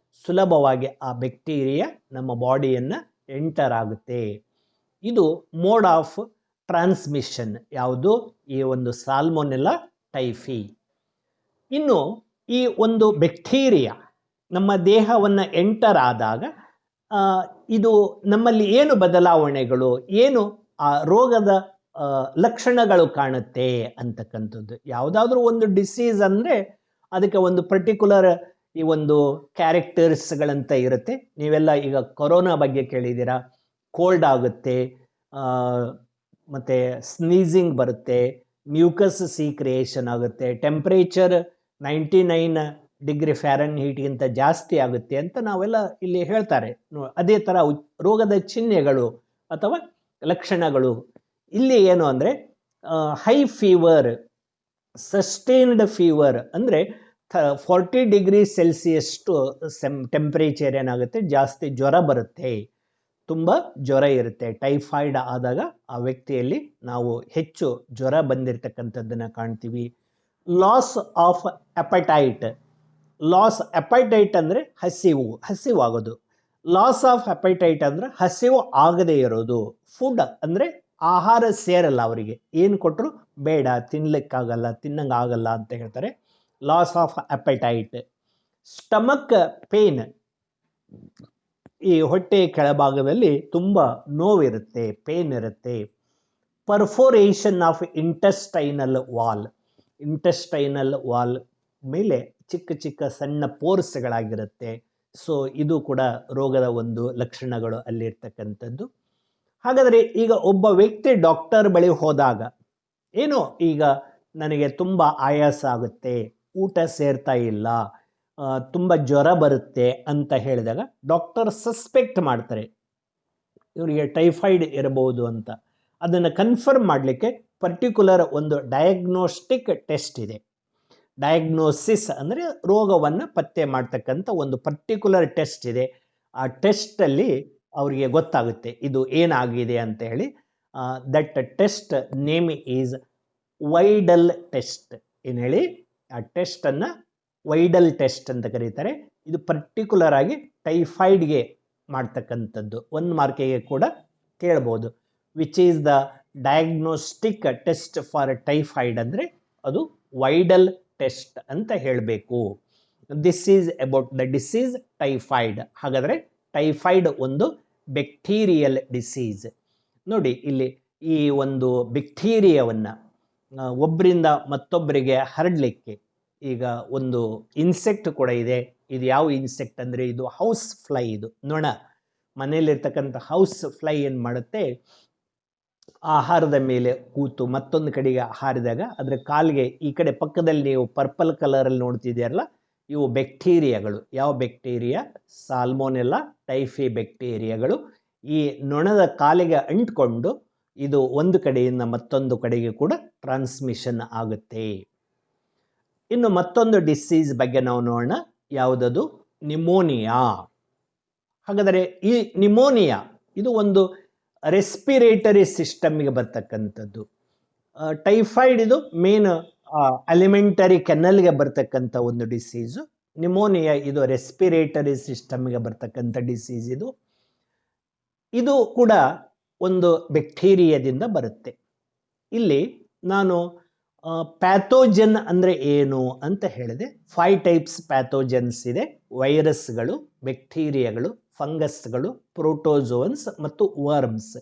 ಸುಲಭವಾಗಿ ಆ ಬ್ಯಾಕ್ಟೀರಿಯಾ ನಮ್ಮ ಬಾಡಿಯನ್ನು ಎಂಟರ್ ಆಗುತ್ತೆ. ಇದು ಮೋಡ್ ಆಫ್ ಟ್ರಾನ್ಸ್ಮಿಷನ್ ಯಾವುದು? ಈ ಒಂದು ಸಾಲ್ಮೋನೆಲ್ಲಾ ಟೈಫಿ. ಇನ್ನು ಈ ಒಂದು ಬ್ಯಾಕ್ಟೀರಿಯಾ ನಮ್ಮ ದೇಹವನ್ನು ಎಂಟರ್ ಆದಾಗ ಇದು ನಮ್ಮಲ್ಲಿ ಏನು ಬದಲಾವಣೆಗಳು, ಏನು ಆ ರೋಗದ ಲಕ್ಷಣಗಳು ಕಾಣುತ್ತೆ ಅಂತಕ್ಕಂಥದ್ದು. ಯಾವುದಾದ್ರೂ ಒಂದು ಡಿಸೀಸ್ ಅಂದರೆ ಅದಕ್ಕೆ ಒಂದು ಪರ್ಟಿಕ್ಯುಲರ್ ಈ ಒಂದು ಕ್ಯಾರೆಕ್ಟರ್ಸ್ಗಳಂತ ಇರುತ್ತೆ. ನೀವೆಲ್ಲ ಈಗ ಕೊರೋನಾ ಬಗ್ಗೆ ಕೇಳಿದ್ದೀರಾ. ಕೋಲ್ಡ್ ಆಗುತ್ತೆ, ಮತ್ತು ಸ್ನೀಸಿಂಗ್ ಬರುತ್ತೆ, ಮ್ಯೂಕಸ್ ಸೀಕ್ರಿಯೇಷನ್ ಆಗುತ್ತೆ, ಟೆಂಪ್ರೇಚರ್ 99 ಡಿಗ್ರಿ ಫ್ಯಾರನ್ಹೀಟ್ಗಿಂತ ಜಾಸ್ತಿ ಆಗುತ್ತೆ ಅಂತ ನಾವೆಲ್ಲ ಇಲ್ಲಿ ಹೇಳ್ತಾರೆ. ಅದೇ ಥರ ರೋಗದ ಚಿಹ್ನೆಗಳು ಅಥವಾ ಲಕ್ಷಣಗಳು ಇಲ್ಲಿ ಏನು ಅಂದರೆ ಹೈ ಫೀವರ್, ಸಸ್ಟೈನ್ಡ್ ಫೀವರ್ ಅಂದರೆ 40 ಡಿಗ್ರಿ ಸೆಲ್ಸಿಯಸ್ಟು ಟೆಂಪ್ರೇಚರ್ ಏನಾಗುತ್ತೆ, ಜಾಸ್ತಿ ಜ್ವರ ಬರುತ್ತೆ, ತುಂಬ ಜ್ವರ ಇರುತ್ತೆ. ಟೈಫಾಯ್ಡ್ ಆದಾಗ ಆ ವ್ಯಕ್ತಿಯಲ್ಲಿ ನಾವು ಹೆಚ್ಚು ಜ್ವರ ಬಂದಿರತಕ್ಕಂಥದ್ದನ್ನು ಕಾಣ್ತೀವಿ. Loss of appetite. ಅಂದರೆ ಹಸಿವಾಗೋದು. ಲಾಸ್ ಆಫ್ ಅಪಟೈಟ್ ಅಂದರೆ ಹಸಿವು ಆಗದೇ ಇರೋದು. ಫುಡ್ ಅಂದರೆ ಆಹಾರ ಸೇರಲ್ಲ ಅವರಿಗೆ, ಏನು ಕೊಟ್ಟರು ಬೇಡ, ತಿನ್ನಂಗೆ ಆಗಲ್ಲ ಅಂತ ಹೇಳ್ತಾರೆ. Loss of appetite, stomach pain, ಈ ಹೊಟ್ಟೆ ಕೆಳಭಾಗದಲ್ಲಿ ತುಂಬ ನೋವಿರುತ್ತೆ, ಪೇನ್ ಇರುತ್ತೆ. ಪರ್ಫೋರೇಷನ್ ಆಫ್ ಇಂಟೆಸ್ಟೈನಲ್ ವಾಲ್ ಮೇಲೆ ಚಿಕ್ಕ ಚಿಕ್ಕ ಸಣ್ಣ ಪೋರ್ಸ್ಗಳಾಗಿರುತ್ತೆ. ಸೊ ಇದು ಕೂಡ ರೋಗದ ಒಂದು ಲಕ್ಷಣಗಳು ಅಲ್ಲಿರ್ತಕ್ಕಂಥದ್ದು. ಹಾಗಾದರೆ ಈಗ ಒಬ್ಬ ವ್ಯಕ್ತಿ ಡಾಕ್ಟರ್ ಬಳಿ ಹೋದಾಗ ಏನೋ ಈಗ ನನಗೆ ತುಂಬ ಆಯಾಸ ಆಗುತ್ತೆ, ಊಟ ಸೇರ್ತಾ ಇಲ್ಲ, ತುಂಬ ಜ್ವರ ಬರುತ್ತೆ ಅಂತ ಹೇಳಿದಾಗ ಡಾಕ್ಟರ್ ಸಸ್ಪೆಕ್ಟ್ ಮಾಡ್ತಾರೆ ಇವರಿಗೆ ಟೈಫಾಯ್ಡ್ ಇರಬಹುದು ಅಂತ. ಅದನ್ನು ಕನ್ಫರ್ಮ್ ಮಾಡಲಿಕ್ಕೆ ಪರ್ಟಿಕ್ಯುಲರ್ ಒಂದು ಡಯಾಗ್ನೋಸ್ಟಿಕ್ ಟೆಸ್ಟ್ ಇದೆ. ಡಯಾಗ್ನೋಸಿಸ್ ಅಂದರೆ ರೋಗವನ್ನು ಪತ್ತೆ ಮಾಡ್ತಕ್ಕಂಥ ಒಂದು ಪರ್ಟಿಕ್ಯುಲರ್ ಟೆಸ್ಟ್ ಇದೆ. ಆ ಟೆಸ್ಟಲ್ಲಿ ಅವರಿಗೆ ಗೊತ್ತಾಗುತ್ತೆ ಇದು ಏನಾಗಿದೆ ಅಂತ ಹೇಳಿ. That test name is Widal test. ಏನು ಹೇಳಿ, ಆ ಟೆಸ್ಟನ್ನು ವೈಡಲ್ ಟೆಸ್ಟ್ ಅಂತ ಕರೀತಾರೆ. ಇದು ಪರ್ಟಿಕ್ಯುಲರ್ ಆಗಿ ಟೈಫಾಯ್ಡ್ಗೆ ಮಾಡ್ತಕ್ಕಂಥದ್ದು. 1 ಮಾರ್ಕಿಗೆ ಕೂಡ ಕೇಳ್ಬೋದು. Which is the diagnostic test for typhoid ಅಂದರೆ ಅದು ವೈಡಲ್ ಟೆಸ್ಟ್ ಅಂತ ಹೇಳಬೇಕು. This is about the disease typhoid. ಹಾಗಾದರೆ ಟೈಫಾಯ್ಡ್ ಒಂದು ಬ್ಯಾಕ್ಟೀರಿಯಲ್ ಡಿಸೀಸ್. ನೋಡಿ ಇಲ್ಲಿ ಈ ಒಂದು ಬ್ಯಾಕ್ಟೀರಿಯಾವನ್ನು ಒಬ್ಬರಿಂದ ಮತ್ತೊಬ್ಬರಿಗೆ ಹರಡಲಿಕ್ಕೆ ಈಗ ಒಂದು ಇನ್ಸೆಕ್ಟ್ ಕೂಡ ಇದೆ. ಇದು ಯಾವ ಇನ್ಸೆಕ್ಟ್ ಅಂದರೆ ಇದು ಹೌಸ್ ಫ್ಲೈ. ಇದು ನೊಣ, ಮನೆಯಲ್ಲಿರ್ತಕ್ಕಂಥ ಹೌಸ್ ಫ್ಲೈ ಏನು ಮಾಡುತ್ತೆ, ಆಹಾರದ ಮೇಲೆ ಕೂತು ಮತ್ತೊಂದು ಕಡೆಗೆ ಹಾರಿದಾಗ ಅದರ ಕಾಲಿಗೆ ಈ ಕಡೆ ಪಕ್ಕದಲ್ಲಿ ನೀವು ಪರ್ಪಲ್ ಕಲರಲ್ಲಿ ನೋಡ್ತಿದ್ದೀರಲ್ಲ, ಇವು ಬ್ಯಾಕ್ಟೀರಿಯಾಗಳು. ಯಾವ ಬ್ಯಾಕ್ಟೀರಿಯಾ? ಸಾಲ್ಮೊನೆಲ್ಲಾ ಟೈಫಿ ಬ್ಯಾಕ್ಟೀರಿಯಾಗಳು ಈ ನೊಣದ ಕಾಲಿಗೆ ಅಂಟ್ಕೊಂಡು ಇದು ಒಂದು ಕಡೆಯಿಂದ ಮತ್ತೊಂದು ಕಡೆಗೆ ಕೂಡ ಟ್ರಾನ್ಸ್ಮಿಷನ್ ಆಗುತ್ತೆ. ಇನ್ನು ಮತ್ತೊಂದು ಡಿಸೀಸ್ ಬಗ್ಗೆ ನಾವು ನೋಡೋಣ. ಯಾವುದದು? ನಿಮೋನಿಯಾ. ಹಾಗಾದರೆ ಈ ನಿಮೋನಿಯಾ ಇದು ಒಂದು ರೆಸ್ಪಿರೇಟರಿ ಸಿಸ್ಟಮ್ಗೆ ಬರ್ತಕ್ಕಂಥದ್ದು. ಟೈಫಾಯ್ಡ್ ಇದು ಮೇನ್ ಅಲಿಮೆಂಟರಿ ಕೆನಲ್ಗೆ ಬರ್ತಕ್ಕಂಥ ಒಂದು ಡಿಸೀಸು. ನಿಮೋನಿಯಾ ಇದು ರೆಸ್ಪಿರೇಟರಿ ಸಿಸ್ಟಮ್ಗೆ ಬರ್ತಕ್ಕಂಥ ಡಿಸೀಸ್. ಇದು ಕೂಡ ಒಂದು ಬ್ಯಾಕ್ಟೀರಿಯಾದಿಂದ ಬರುತ್ತೆ. ಇಲ್ಲಿ ನಾನು ಪ್ಯಾಥೋಜನ್ ಅಂದರೆ ಏನು ಅಂತ ಹೇಳಿದೆ. 5 ಟೈಪ್ಸ್ ಪ್ಯಾಥೋಜನ್ಸ್ ಇದೆ. ವೈರಸ್ಗಳು, ಬ್ಯಾಕ್ಟೀರಿಯಾಗಳು, ಫಂಗಸ್ಗಳು, ಪ್ರೋಟೋಜೋನ್ಸ್ ಮತ್ತು ವರ್ಮ್ಸ್.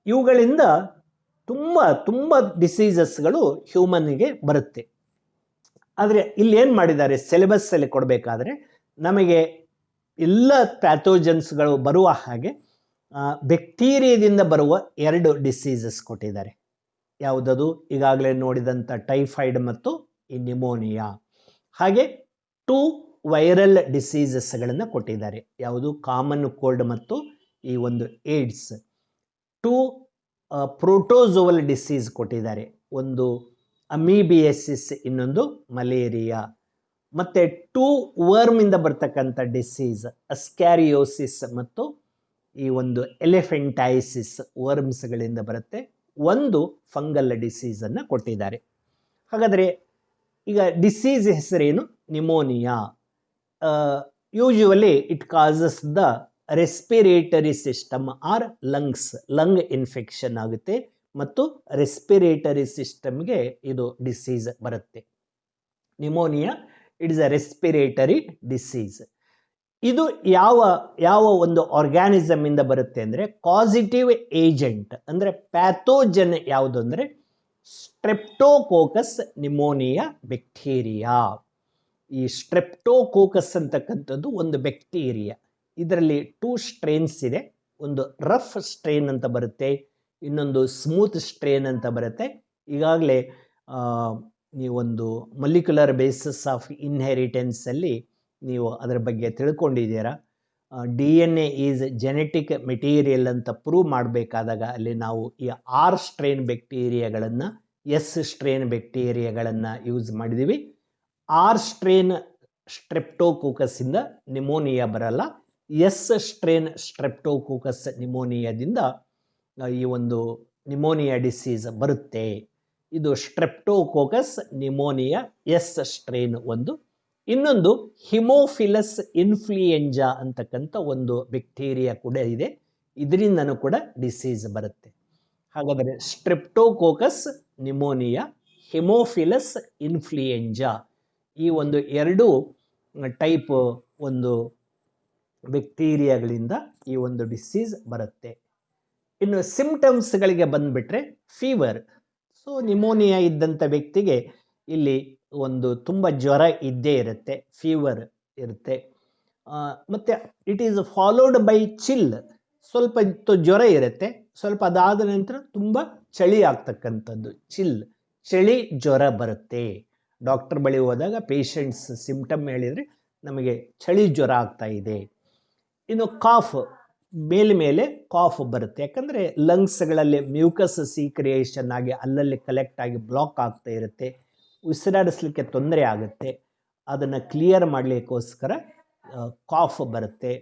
ಇವುಗಳಿಂದ ತುಂಬ ಡಿಸೀಸಸ್ಗಳು ಹ್ಯೂಮನ್ಗೆ ಬರುತ್ತೆ. ಆದರೆ ಇಲ್ಲಿ ಏನು ಮಾಡಿದ್ದಾರೆ, ಸಿಲೆಬಸ್ಸಲ್ಲಿ ಕೊಡಬೇಕಾದ್ರೆ ನಮಗೆ ಎಲ್ಲ ಪ್ಯಾಥೋಜನ್ಸ್ಗಳು ಬರುವ ಹಾಗೆ ಬ್ಯಾಕ್ಟೀರಿಯಾದಿಂದ ಬರುವ 2 ಡಿಸೀಸಸ್ ಕೊಟ್ಟಿದ್ದಾರೆ. ಯಾವುದದು? ಈಗಾಗಲೇ ನೋಡಿದಂಥ ಟೈಫಾಯ್ಡ್ ಮತ್ತು ಈ ನಿಮೋನಿಯಾ. ಹಾಗೆ 2 ವೈರಲ್ ಡಿಸೀಸಸ್ಗಳನ್ನು ಕೊಟ್ಟಿದ್ದಾರೆ. ಯಾವುದು? ಕಾಮನ್ ಕೋಲ್ಡ್ ಮತ್ತು ಈ ಒಂದು ಏಡ್ಸ್. 2 ಪ್ರೋಟೋಜೋವಲ್ ಡಿಸೀಸ್ ಕೊಟ್ಟಿದ್ದಾರೆ. ಒಂದು ಅಮೀಬಿಯಸಿಸ್, ಇನ್ನೊಂದು ಮಲೇರಿಯಾ. ಮತ್ತು 2 ವರ್ಮಿಂದ ಬರ್ತಕ್ಕಂಥ ಡಿಸೀಸ್, ಅಸ್ಕ್ಯಾರಿಯೋಸಿಸ್ ಮತ್ತು ಈ ಒಂದು ಎಲಿಫೆಂಟೈಸಿಸ್, ವರ್ಮ್ಸ್ಗಳಿಂದ ಬರುತ್ತೆ. 1 ಫಂಗಲ್ ಡಿಸೀಸನ್ನು ಕೊಟ್ಟಿದ್ದಾರೆ. ಹಾಗಾದರೆ ಈಗ ಡಿಸೀಸ್ ಹೆಸರೇನು? Pneumonia. Usually it causes the respiratory system our lungs. Lung infection ಆಗುತ್ತೆ ಮತ್ತು ರೆಸ್ಪಿರೇಟರಿ ಸಿಸ್ಟಮ್ಗೆ ಇದು ಡಿಸೀಸ್ ಬರುತ್ತೆ. Pneumonia it is a respiratory disease. ಇದು ಯಾವ ಒಂದು ಆರ್ಗ್ಯಾನಿಸಮ್ ಇಂದ ಬರುತ್ತೆ ಅಂದರೆ ಕಾಸಿಟಿವ್ ಏಜೆಂಟ್ ಅಂದರೆ ಪ್ಯಾಥೋಜನ್ ಯಾವುದು ಅಂದರೆ ಸ್ಟ್ರೆಪ್ಟೋಕೋಕಸ್ ನಿಮೋನಿಯಾ ಬ್ಯಾಕ್ಟೀರಿಯಾ. ಈ ಸ್ಟ್ರೆಪ್ಟೋಕೋಕಸ್ ಅಂತಕ್ಕಂಥದ್ದು ಒಂದು ಬ್ಯಾಕ್ಟೀರಿಯಾ. ಇದರಲ್ಲಿ 2 ಸ್ಟ್ರೇನ್ಸ್ ಇದೆ. ಒಂದು ರಫ್ ಸ್ಟ್ರೇನ್ ಅಂತ ಬರುತ್ತೆ, ಇನ್ನೊಂದು ಸ್ಮೂತ್ ಸ್ಟ್ರೇನ್ ಅಂತ ಬರುತ್ತೆ. ಈಗಾಗಲೇ ನೀವೊಂದು ಮೊಲಿಕ್ಯುಲರ್ ಬೇಸಿಸ್ ಆಫ್ ಇನ್ಹೆರಿಟೆನ್ಸಲ್ಲಿ ನೀವು ಅದರ ಬಗ್ಗೆ ತಿಳ್ಕೊಂಡಿದ್ದೀರಾ. DNA ಈಸ್ ಜೆನೆಟಿಕ್ ಮೆಟೀರಿಯಲ್ ಅಂತ ಪ್ರೂವ್ ಮಾಡಬೇಕಾದಾಗ ಅಲ್ಲಿ ನಾವು ಈ R ಸ್ಟ್ರೇನ್ ಬ್ಯಾಕ್ಟೀರಿಯಾಗಳನ್ನು, S ಸ್ಟ್ರೇನ್ ಬ್ಯಾಕ್ಟೀರಿಯಾಗಳನ್ನು ಯೂಸ್ ಮಾಡಿದ್ದೀವಿ. R ಸ್ಟ್ರೇನ್ ಸ್ಟ್ರೆಪ್ಟೋಕೋಕಸ್ಸಿಂದ ನಿಮೋನಿಯಾ ಬರಲ್ಲ. S ಸ್ಟ್ರೇನ್ ಸ್ಟ್ರೆಪ್ಟೋಕೋಕಸ್ ನಿಮೋನಿಯಾದಿಂದ ಈ ಒಂದು ನಿಮೋನಿಯಾ ಡಿಸೀಸ್ ಬರುತ್ತೆ. ಇದು ಸ್ಟ್ರೆಪ್ಟೋಕೋಕಸ್ ನಿಮೋನಿಯಾ S ಸ್ಟ್ರೇನ್ ಒಂದು. ಇನ್ನೊಂದು ಹಿಮೋಫಿಲಸ್ ಇನ್ಫ್ಲೂಯೆಂಜಾ ಅಂತಕ್ಕಂಥ ಒಂದು ಬ್ಯಾಕ್ಟೀರಿಯಾ ಕೂಡ ಇದೆ. ಇದರಿಂದನೂ ಕೂಡ ಡಿಸೀಸ್ ಬರುತ್ತೆ. ಹಾಗಾದರೆ ಸ್ಟ್ರೆಪ್ಟೋಕೋಕಸ್ ನಿಮೋನಿಯಾ, ಹಿಮೋಫಿಲಸ್ ಇನ್ಫ್ಲೂಯೆಂಜಾ ಈ ಒಂದು ಎರಡು ಟೈಪ್ ಒಂದು ಬ್ಯಾಕ್ಟೀರಿಯಾಗಳಿಂದ ಈ ಒಂದು ಡಿಸೀಸ್ ಬರುತ್ತೆ. ಇನ್ನು ಸಿಂಪ್ಟಮ್ಸ್ಗಳಿಗೆ ಬಂದುಬಿಟ್ರೆ ಫೀವರ್. ಸೊ ನಿಮೋನಿಯಾ ಇದ್ದಂಥ ವ್ಯಕ್ತಿಗೆ ಇಲ್ಲಿ ಒಂದು ತುಂಬ ಜ್ವರ ಇದ್ದೇ ಇರುತ್ತೆ, ಫೀವರ್ ಇರುತ್ತೆ. ಮತ್ತು it is followed by chill. ಸ್ವಲ್ಪ ಜ್ವರ ಇರುತ್ತೆ, ಸ್ವಲ್ಪ ಅದಾದ ನಂತರ ತುಂಬ ಚಳಿ ಆಗ್ತಕ್ಕಂಥದ್ದು, ಚಳಿ ಜ್ವರ ಬರುತ್ತೆ. ಡಾಕ್ಟರ್ ಬಳಿ ಹೋದಾಗ ಪೇಷಂಟ್ಸ್ ಸಿಂಪ್ಟಮ್ ಹೇಳಿದರೆ ನಮಗೆ ಚಳಿ ಜ್ವರ ಆಗ್ತಾ ಇದೆ. ಇನ್ನು ಕಾಫ್, ಮೇಲೆ ಕಾಫ್ ಬರುತ್ತೆ, ಯಾಕಂದರೆ ಲಂಗ್ಸ್ಗಳಲ್ಲಿ ಮ್ಯೂಕಸ್ ಸೀಕ್ರಿಯೇಷನ್ ಆಗಿ ಅಲ್ಲಲ್ಲಿ ಕಲೆಕ್ಟ್ ಆಗಿ ಬ್ಲಾಕ್ ಆಗ್ತಾ ಇರುತ್ತೆ, ಉಸಿರಾಡಿಸ್ಲಿಕ್ಕೆ ತೊಂದರೆ ಆಗುತ್ತೆ. ಅದನ್ನು ಕ್ಲಿಯರ್ ಮಾಡಲಿಕ್ಕೋಸ್ಕರ ಕಾಫ್ ಬರುತ್ತೆ.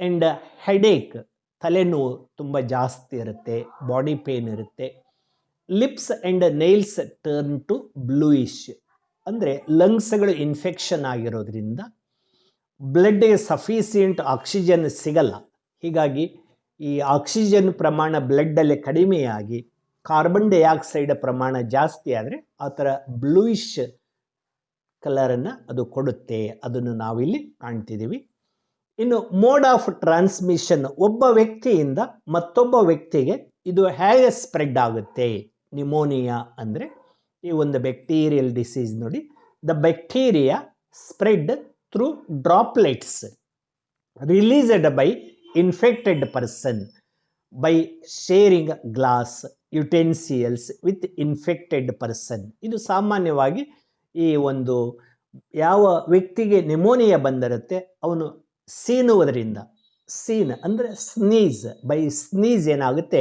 ಆ್ಯಂಡ್ ಹೆಡೇಕ್, ತಲೆನೋವು ತುಂಬ ಜಾಸ್ತಿ ಇರುತ್ತೆ, ಬಾಡಿ ಪೇನ್ ಇರುತ್ತೆ. Lips and nails turn to bluish, ಅಂದರೆ ಲಂಗ್ಸ್ಗಳು ಇನ್ಫೆಕ್ಷನ್ ಆಗಿರೋದ್ರಿಂದ ಬ್ಲಡ್ಗೆ ಸಫಿಸಿಯೆಂಟ್ ಆಕ್ಸಿಜನ್ ಸಿಗಲ್ಲ. ಹೀಗಾಗಿ ಈ ಆಕ್ಸಿಜನ್ ಪ್ರಮಾಣ ಬ್ಲಡ್ಡಲ್ಲಿ ಕಡಿಮೆಯಾಗಿ ಕಾರ್ಬನ್ ಡೈಆಕ್ಸೈಡ್ ಪ್ರಮಾಣ ಜಾಸ್ತಿ ಆದರೆ ಆ ಥರ ಬ್ಲೂಯಿಶ್ ಕಲರನ್ನು ಅದು ಕೊಡುತ್ತೆ. ಅದನ್ನು ನಾವಿಲ್ಲಿ ಕಾಣ್ತಿದ್ದೀವಿ. ಇನ್ನು ಮೋಡ್ ಆಫ್ ಟ್ರಾನ್ಸ್ಮಿಷನ್, ಒಬ್ಬ ವ್ಯಕ್ತಿಯಿಂದ ಮತ್ತೊಬ್ಬ ವ್ಯಕ್ತಿಗೆ ಇದು ಹೇಗೆ ಸ್ಪ್ರೆಡ್ ಆಗುತ್ತೆ. ನಿಮೋನಿಯಾ ಅಂದರೆ ಈ ಒಂದು ಬ್ಯಾಕ್ಟೀರಿಯಲ್ ಡಿಸೀಸ್ ನೋಡಿ, the bacteria spread through droplets released by infected person by sharing glass utensils with infected person. ಇದು ಸಾಮಾನ್ಯವಾಗಿ ಈ ಒಂದು ಯಾವ ವ್ಯಕ್ತಿಗೆ ನಿಮೋನಿಯಾ ಬಂದಿರುತ್ತೆ ಅವನು ಸೀನುವುದರಿಂದ, ಸೀನ್ ಅಂದರೆ ಸ್ನೀಸ್, ಬೈ ಸ್ನೀಸ್ ಏನಾಗುತ್ತೆ,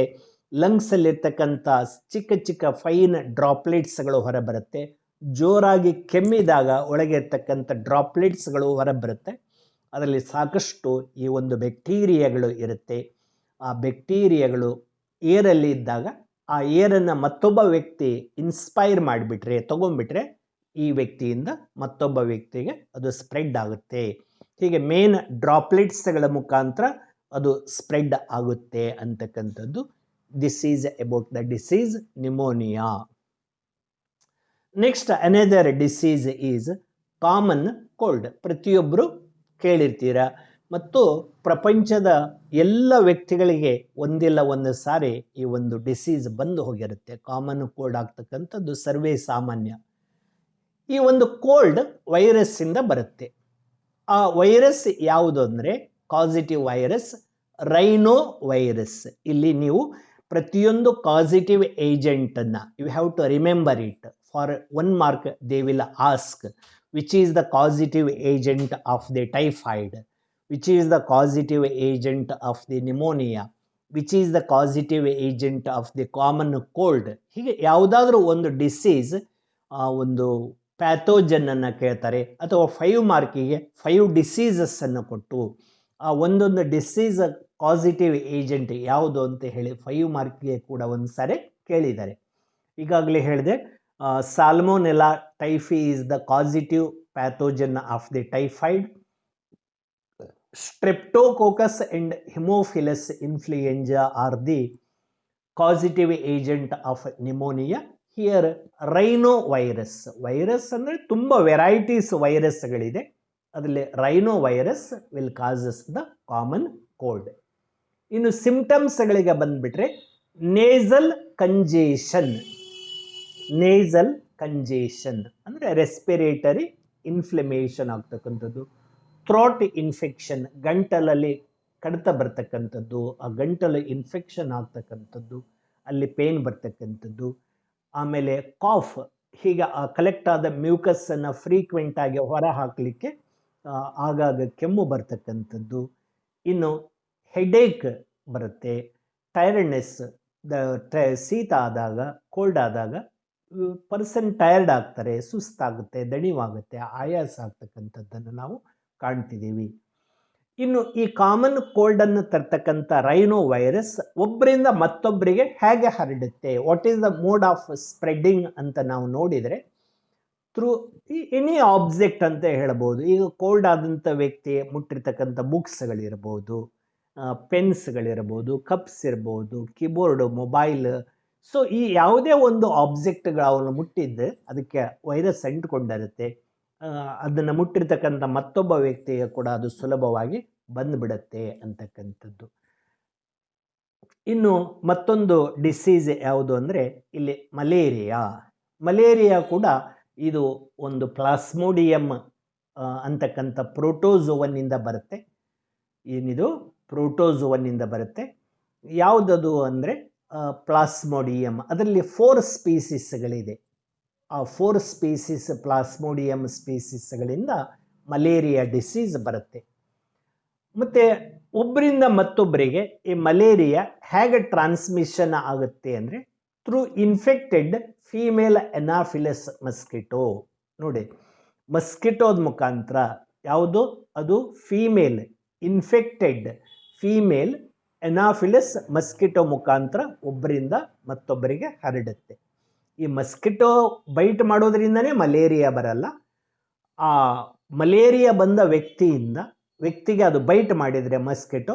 ಲಂಗ್ಸಲ್ಲಿರ್ತಕ್ಕಂಥ ಚಿಕ್ಕ ಚಿಕ್ಕ ಫೈನ್ ಡ್ರಾಪ್ಲೆಟ್ಸ್ಗಳು ಹೊರಬರುತ್ತೆ. ಜೋರಾಗಿ ಕೆಮ್ಮಿದಾಗ ಒಳಗೆ ಇರ್ತಕ್ಕಂಥ ಡ್ರಾಪ್ಲೆಟ್ಸ್ಗಳು ಹೊರಬರುತ್ತೆ. ಅದರಲ್ಲಿ ಸಾಕಷ್ಟು ಈ ಒಂದು ಬ್ಯಾಕ್ಟೀರಿಯಾಗಳು ಇರುತ್ತೆ. ಆ ಬ್ಯಾಕ್ಟೀರಿಯಾಗಳು ಏರಲ್ಲಿ ಇದ್ದಾಗ ಆ ಏರನ್ನು ಮತ್ತೊಬ್ಬ ವ್ಯಕ್ತಿ ಇನ್ಸ್ಪೈರ್ ಮಾಡಿಬಿಟ್ರೆ, ತೊಗೊಂಡ್ಬಿಟ್ರೆ ಈ ವ್ಯಕ್ತಿಯಿಂದ ಮತ್ತೊಬ್ಬ ವ್ಯಕ್ತಿಗೆ ಅದು ಸ್ಪ್ರೆಡ್ ಆಗುತ್ತೆ. ಹೀಗೆ ಮೇನ್ ಡ್ರಾಪ್ಲೆಟ್ಸ್ಗಳ ಮುಖಾಂತರ ಅದು ಸ್ಪ್ರೆಡ್ ಆಗುತ್ತೆ ಅಂತಕ್ಕಂಥದ್ದು this is about the disease pneumonia. Next another disease is common cold. ಪ್ರತಿಯೊಬ್ಬರು ಕೇಳಿರ್ತೀರ ಮತ್ತು ಪ್ರಪಂಚದ ಎಲ್ಲ ವ್ಯಕ್ತಿಗಳಿಗೆ ಒಂದಿಲ್ಲ ಒಂದು ಸಾರಿ ಈ ಒಂದು ಡಿಸೀಸ್ ಬಂದು ಹೋಗಿರುತ್ತೆ. ಕಾಮನ್ ಕೋಲ್ಡ್ ಆಗ್ತಕ್ಕಂಥದ್ದು ಸರ್ವೇ ಸಾಮಾನ್ಯ. ಈ ಒಂದು ಕೋಲ್ಡ್ ವೈರಸ್ಸಿಂದ ಬರುತ್ತೆ. ಆ ವೈರಸ್ ಯಾವುದು ಅಂದರೆ ಕಾಸಿಟಿವ್ ವೈರಸ್, ರೈನೋ ವೈರಸ್. ಇಲ್ಲಿ ನೀವು ಪ್ರತಿಯೊಂದು ಕಾಸಿಟಿವ್ ಏಜೆಂಟನ್ನು you have to remember it. For 1 mark they will ask which is the causative agent of the typhoid, which is the causative agent of the pneumonia, which is the causative agent of the common cold. ಹೀಗೆ ಯಾವುದಾದ್ರೂ ಒಂದು disease ಒಂದು ಪ್ಯಾಥೋಜನನ್ನು ಕೇಳ್ತಾರೆ, ಅಥವಾ 5 ಮಾರ್ಕಿಗೆ 5 ಡಿಸೀಸಸ್ಸನ್ನು ಕೊಟ್ಟು ಆ ಒಂದೊಂದು disease causative agent ಯಾವುದು ಅಂತ ಹೇಳಿ 5 ಮಾರ್ಕಿಗೆ ಕೂಡ ಒಂದು ಸಾರಿ ಕೇಳಿದ್ದಾರೆ. ಈಗಾಗಲೇ ಹೇಳಿದೆ, salmonella typhi is the causative pathogen of the typhoid. Streptococcus and haemophilus influenza are the causative agent of pneumonia. Here rhino virus, virus ಅಂದರೆ ತುಂಬ ವೆರೈಟೀಸ್ ವೈರಸ್ಗಳಿದೆ, ಅದರಲ್ಲಿ rhino virus will causes the common cold. ಇನ್ನು ಸಿಂಪ್ಟಮ್ಸ್ಗಳಿಗೆ ಬಂದುಬಿಟ್ರೆ nasal congestion. Nasal congestion ಅಂದರೆ respiratory inflammation ಆಗ್ತಕ್ಕಂಥದ್ದು, throat infection, ಗಂಟಲಲ್ಲಿ ಕಡಿತ ಬರ್ತಕ್ಕಂಥದ್ದು, ಆ ಗಂಟಲು ಇನ್ಫೆಕ್ಷನ್ ಆಗ್ತಕ್ಕಂಥದ್ದು, ಅಲ್ಲಿ ಪೇನ್ ಬರ್ತಕ್ಕಂಥದ್ದು. ಆಮೇಲೆ ಕಾಫ್, ಹೀಗೆ ಕಲೆಕ್ಟ್ ಆದ ಮ್ಯೂಕಸ್ಸನ್ನು ಫ್ರೀಕ್ವೆಂಟಾಗಿ ಹೊರ ಹಾಕಲಿಕ್ಕೆ ಆಗಾಗ ಕೆಮ್ಮು ಬರ್ತಕ್ಕಂಥದ್ದು. ಇನ್ನು ಹೆಡೇಕ್ ಬರುತ್ತೆ, ಟೈರ್ಡ್ನೆಸ್, ಶೀತ ಆದಾಗ, ಕೋಲ್ಡ್ ಆದಾಗ ಪರ್ಸನ್ ಟಯರ್ಡ್ ಆಗ್ತಾರೆ, ಸುಸ್ತಾಗುತ್ತೆ, ದಣಿವಾಗುತ್ತೆ, ಆಯಾಸ ಆಗ್ತಕ್ಕಂಥದ್ದನ್ನು ನಾವು ಕಾಣ್ತಿದ್ದೀವಿ. ಇನ್ನು ಈ ಕಾಮನ್ ಕೋಲ್ಡನ್ನು ತರ್ತಕ್ಕಂಥ ರೈನೋ ವೈರಸ್ ಒಬ್ಬರಿಂದ ಮತ್ತೊಬ್ಬರಿಗೆ ಹೇಗೆ ಹರಡುತ್ತೆ, what is the mode of ಸ್ಪ್ರೆಡ್ಡಿಂಗ್ ಅಂತ ನಾವು ನೋಡಿದರೆ ಥ್ರೂ ಎನಿ ಆಬ್ಜೆಕ್ಟ್ ಅಂತ ಹೇಳ್ಬೋದು. ಈಗ ಕೋಲ್ಡ್ ಆದಂಥ ವ್ಯಕ್ತಿ ಮುಟ್ಟಿರ್ತಕ್ಕಂಥ ಬುಕ್ಸ್ಗಳಿರ್ಬೋದು, ಪೆನ್ಸ್ಗಳಿರ್ಬೋದು, ಕಪ್ಸ್ ಇರ್ಬೋದು, ಕೀಬೋರ್ಡು, ಮೊಬೈಲ್. ಸೊ ಈ ಯಾವುದೇ ಒಂದು ಆಬ್ಜೆಕ್ಟ್ಗಳು ಅವನು ಮುಟ್ಟಿದ್ದರೆ ಅದಕ್ಕೆ ವೈರಸ್ ಅಂಟಿಕೊಂಡಿರುತ್ತೆ. ಅದನ್ನು ಮುಟ್ಟಿರ್ತಕ್ಕಂಥ ಮತ್ತೊಬ್ಬ ವ್ಯಕ್ತಿಗೆ ಕೂಡ ಅದು ಸುಲಭವಾಗಿ ಬಂದುಬಿಡತ್ತೆ ಅಂತಕ್ಕಂಥದ್ದು. ಇನ್ನು ಮತ್ತೊಂದು ಡಿಸೀಸ್ ಯಾವುದು ಅಂದರೆ ಇಲ್ಲಿ ಮಲೇರಿಯಾ ಕೂಡ ಇದು ಒಂದು ಪ್ಲಾಸ್ಮೋಡಿಯಂ ಅಂತಕ್ಕಂಥ ಪ್ರೋಟೋಜೋವನ್ನಿಂದ ಬರುತ್ತೆ. ಏನಿದು ಪ್ರೋಟೋಜೋವನ್ನಿಂದ ಬರುತ್ತೆ. ಯಾವುದದು ಅಂದರೆ ಪ್ಲಾಸ್ಮೋಡಿಯಂ. ಅದರಲ್ಲಿ 4 ಸ್ಪೀಸೀಸ್ಗಳಿದೆ. ಆ 4 ಸ್ಪೀಸೀಸ್ ಪ್ಲಾಸ್ಮೋಡಿಯಂ ಸ್ಪೀಸೀಸ್ಗಳಿಂದ ಮಲೇರಿಯಾ ಡಿಸೀಸ್ ಬರುತ್ತೆ. ಮತ್ತು ಒಬ್ಬರಿಂದ ಮತ್ತೊಬ್ಬರಿಗೆ ಈ ಮಲೇರಿಯಾ ಹೇಗೆ ಟ್ರಾನ್ಸ್ಮಿಷನ್ ಆಗುತ್ತೆ ಅಂದರೆ through infected female anopheles mosquito. ನೋಡಿ, ಮಸ್ಕಿಟೋದ ಮುಖಾಂತರ ಯಾವುದು ಅದು female infected female anopheles mosquito ಮುಖಾಂತರ ಒಬ್ಬರಿಂದ ಮತ್ತೊಬ್ಬರಿಗೆ ಹರಡುತ್ತೆ. ಈ ಮಸ್ಕಿಟೋ ಬೈಟ್ ಮಾಡೋದ್ರಿಂದನೇ ಮಲೇರಿಯಾ ಬರಲ್ಲ. ಆ ಮಲೇರಿಯಾ ಬಂದ ವ್ಯಕ್ತಿಗೆ ಅದು ಬೈಟ್ ಮಾಡಿದರೆ ಮಸ್ಕಿಟೋ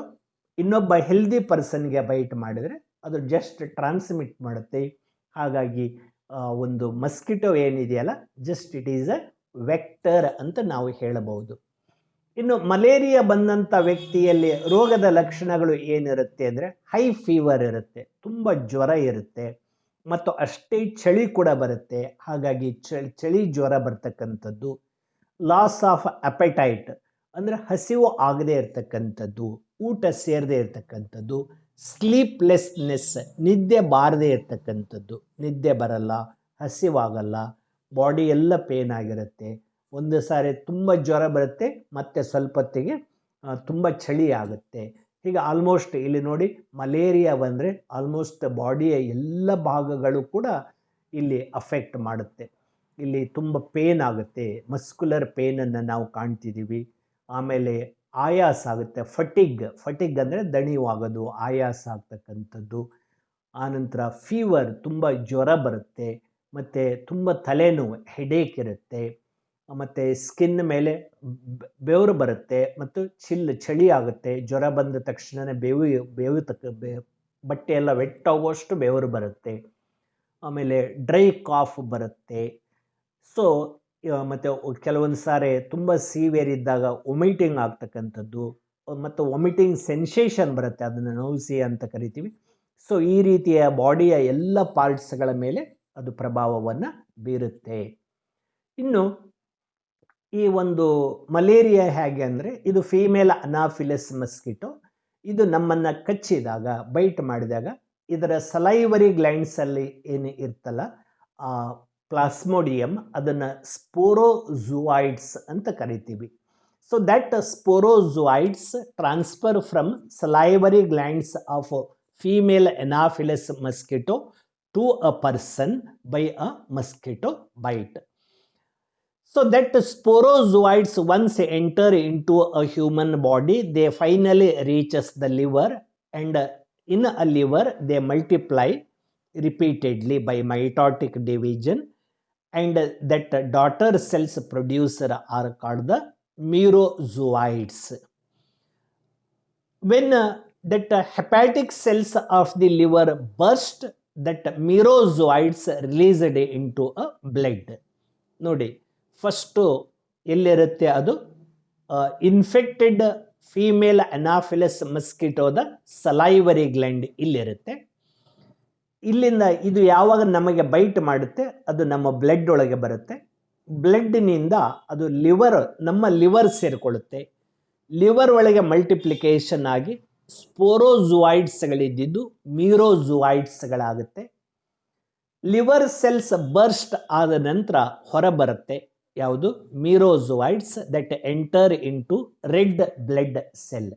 ಇನ್ನೊಬ್ಬ ಹೆಲ್ದಿ ಪರ್ಸನ್ಗೆ ಬೈಟ್ ಮಾಡಿದರೆ ಅದು ಜಸ್ಟ್ ಟ್ರಾನ್ಸ್ಮಿಟ್ ಮಾಡುತ್ತೆ. ಹಾಗಾಗಿ ಒಂದು ಮಸ್ಕಿಟೋ ಏನಿದೆಯಲ್ಲ, just it is a vector ಅಂತ ನಾವು ಹೇಳಬಹುದು. ಇನ್ನು ಮಲೇರಿಯಾ ಬಂದಂಥ ವ್ಯಕ್ತಿಯಲ್ಲಿ ರೋಗದ ಲಕ್ಷಣಗಳು ಏನಿರುತ್ತೆ ಅಂದರೆ ಹೈ ಫೀವರ್ ಇರುತ್ತೆ, ತುಂಬ ಜ್ವರ ಇರುತ್ತೆ, ಮತ್ತು ಅಷ್ಟೇ ಚಳಿ ಕೂಡ ಬರುತ್ತೆ. ಹಾಗಾಗಿ ಚಳಿ ಜ್ವರ ಬರ್ತಕ್ಕಂಥದ್ದು. ಲಾಸ್ ಆಫ್ ಅಪೆಟೈಟ್ ಅಂದರೆ ಹಸಿವು ಆಗದೆ ಇರತಕ್ಕಂಥದ್ದು, ಊಟ ಸೇರದೆ ಇರತಕ್ಕಂಥದ್ದು. ಸ್ಲೀಪ್ಲೆಸ್ನೆಸ್ ನಿದ್ದೆ ಬಾರದೆ ಇರತಕ್ಕಂಥದ್ದು, ನಿದ್ದೆ ಬರಲ್ಲ, ಹಸಿವಾಗಲ್ಲ, ಬಾಡಿ ಎಲ್ಲ ಪೇನ್ ಆಗಿರುತ್ತೆ. ಒಂದು ಸಾರಿ ತುಂಬ ಜ್ವರ ಬರುತ್ತೆ, ಮತ್ತು ಸ್ವಲ್ಪ ಹೊತ್ತಿಗೆ ತುಂಬ ಚಳಿ ಆಗುತ್ತೆ. ಹೀಗೆ ಆಲ್ಮೋಸ್ಟ್ ಇಲ್ಲಿ ನೋಡಿ, ಮಲೇರಿಯಾ ಬಂದರೆ ಆಲ್ಮೋಸ್ಟ್ ಬಾಡಿಯ ಎಲ್ಲ ಭಾಗಗಳು ಕೂಡ ಇಲ್ಲಿ ಅಫೆಕ್ಟ್ ಮಾಡುತ್ತೆ. ಇಲ್ಲಿ ತುಂಬ ಪೇನ್ ಆಗುತ್ತೆ, ಮಸ್ಕ್ಯುಲರ್ ಪೇನನ್ನು ನಾವು ಕಾಣ್ತಿದ್ದೀವಿ. ಆಮೇಲೆ ಆಯಾಸ ಆಗುತ್ತೆ, ಫಟಿಗ್ ಅಂದರೆ ದಣಿವಾಗೋದು, ಆಯಾಸ ಆಗ್ತಕ್ಕಂಥದ್ದು. ಆನಂತರ ಫೀವರ್, ತುಂಬ ಜ್ವರ ಬರುತ್ತೆ, ಮತ್ತು ತುಂಬ ತಲೆನೋವು, ಹೆಡೇಕ್ ಇರುತ್ತೆ, ಮತ್ತು ಸ್ಕಿನ್ ಮೇಲೆ ಬೆವರು ಬರುತ್ತೆ, ಮತ್ತು ಚಳಿ ಆಗುತ್ತೆ. ಜ್ವರ ಬಂದ ತಕ್ಷಣ ಬಟ್ಟೆ ಎಲ್ಲ ವೆಟ್ಟಾಗುವಷ್ಟು ಬೆವರು ಬರುತ್ತೆ. ಆಮೇಲೆ ಡ್ರೈ ಕಾಫ್ ಬರುತ್ತೆ. ಸೊ ಮತ್ತು ಕೆಲವೊಂದು ಸಾರಿ ತುಂಬ ಸೀವಿಯರ್ ಇದ್ದಾಗ ವಾಮಿಟಿಂಗ್ ಆಗ್ತಕ್ಕಂಥದ್ದು, ಮತ್ತು ವಾಮಿಟಿಂಗ್ ಸೆನ್ಸೇಷನ್ ಬರುತ್ತೆ, ಅದನ್ನು ನೌಸಿ ಅಂತ ಕರಿತೀವಿ. ಸೊ ಈ ರೀತಿಯ ಬಾಡಿಯ ಎಲ್ಲ ಪಾರ್ಟ್ಸ್ಗಳ ಮೇಲೆ ಅದು ಪ್ರಭಾವವನ್ನು ಬೀರುತ್ತೆ. ಇನ್ನು ಈ ಒಂದು ಮಲೇರಿಯಾ ಹೇಗೆ ಅಂದರೆ, ಇದು ಫೀಮೇಲ್ ಅನಾಫಿಲಸ್ ಮಸ್ಕಿಟೋ. ಇದು ನಮ್ಮನ್ನು ಕಚ್ಚಿದಾಗ, ಬೈಟ್ ಮಾಡಿದಾಗ, ಇದರ ಸಲೈವರಿ ಗ್ಲ್ಯಾಂಡ್ಸಲ್ಲಿ ಏನು ಇರ್ತಲ್ಲ ಆ ಪ್ಲಾಸ್ಮೋಡಿಯಂ, ಅದನ್ನು ಸ್ಪೋರೋಜುವಾಯ್ಡ್ಸ್ ಅಂತ ಕರಿತೀವಿ. So that sporozoites transfer from salivary glands of female anopheles mosquito to a person by a mosquito bite. So that sporozoids once enter into a human body, they finally reaches the liver, and in a liver they multiply repeatedly by mitotic division, and that daughter cells producer are called the merozoites. When that hepatic cells of the liver burst, that merozoites released into a blood. ನೋಡಿ, first ಎಲ್ಲಿರುತ್ತೆ ಅದು infected female anopheles ಮಸ್ಕಿಟೋದ salivary gland ಇಲ್ಲಿರುತ್ತೆ. ಇಲ್ಲಿಂದ ಇದು ಯಾವಾಗ ನಮಗೆ byte ಮಾಡುತ್ತೆ, ಅದು ನಮ್ಮ ಬ್ಲಡ್ ಒಳಗೆ ಬರುತ್ತೆ. ಬ್ಲಡ್ನಿಂದ ಅದು ನಮ್ಮ ಲಿವರ್ ಸೇರಿಕೊಳ್ಳುತ್ತೆ. ಲಿವರ್ ಒಳಗೆ ಮಲ್ಟಿಪ್ಲಿಕೇಶನ್ ಆಗಿ ಸ್ಪೋರೋಜುವಾಯ್ಡ್ಸ್ಗಳಿದ್ದು ಮೀರೋಜುವಾಯ್ಡ್ಸ್ಗಳಾಗುತ್ತೆ. ಲಿವರ್ ಸೆಲ್ಸ್ ಬರ್ಸ್ಟ್ ಆದ ನಂತರ ಹೊರಬರುತ್ತೆ ಯಾವುದು merozoites, that enter into red blood cell.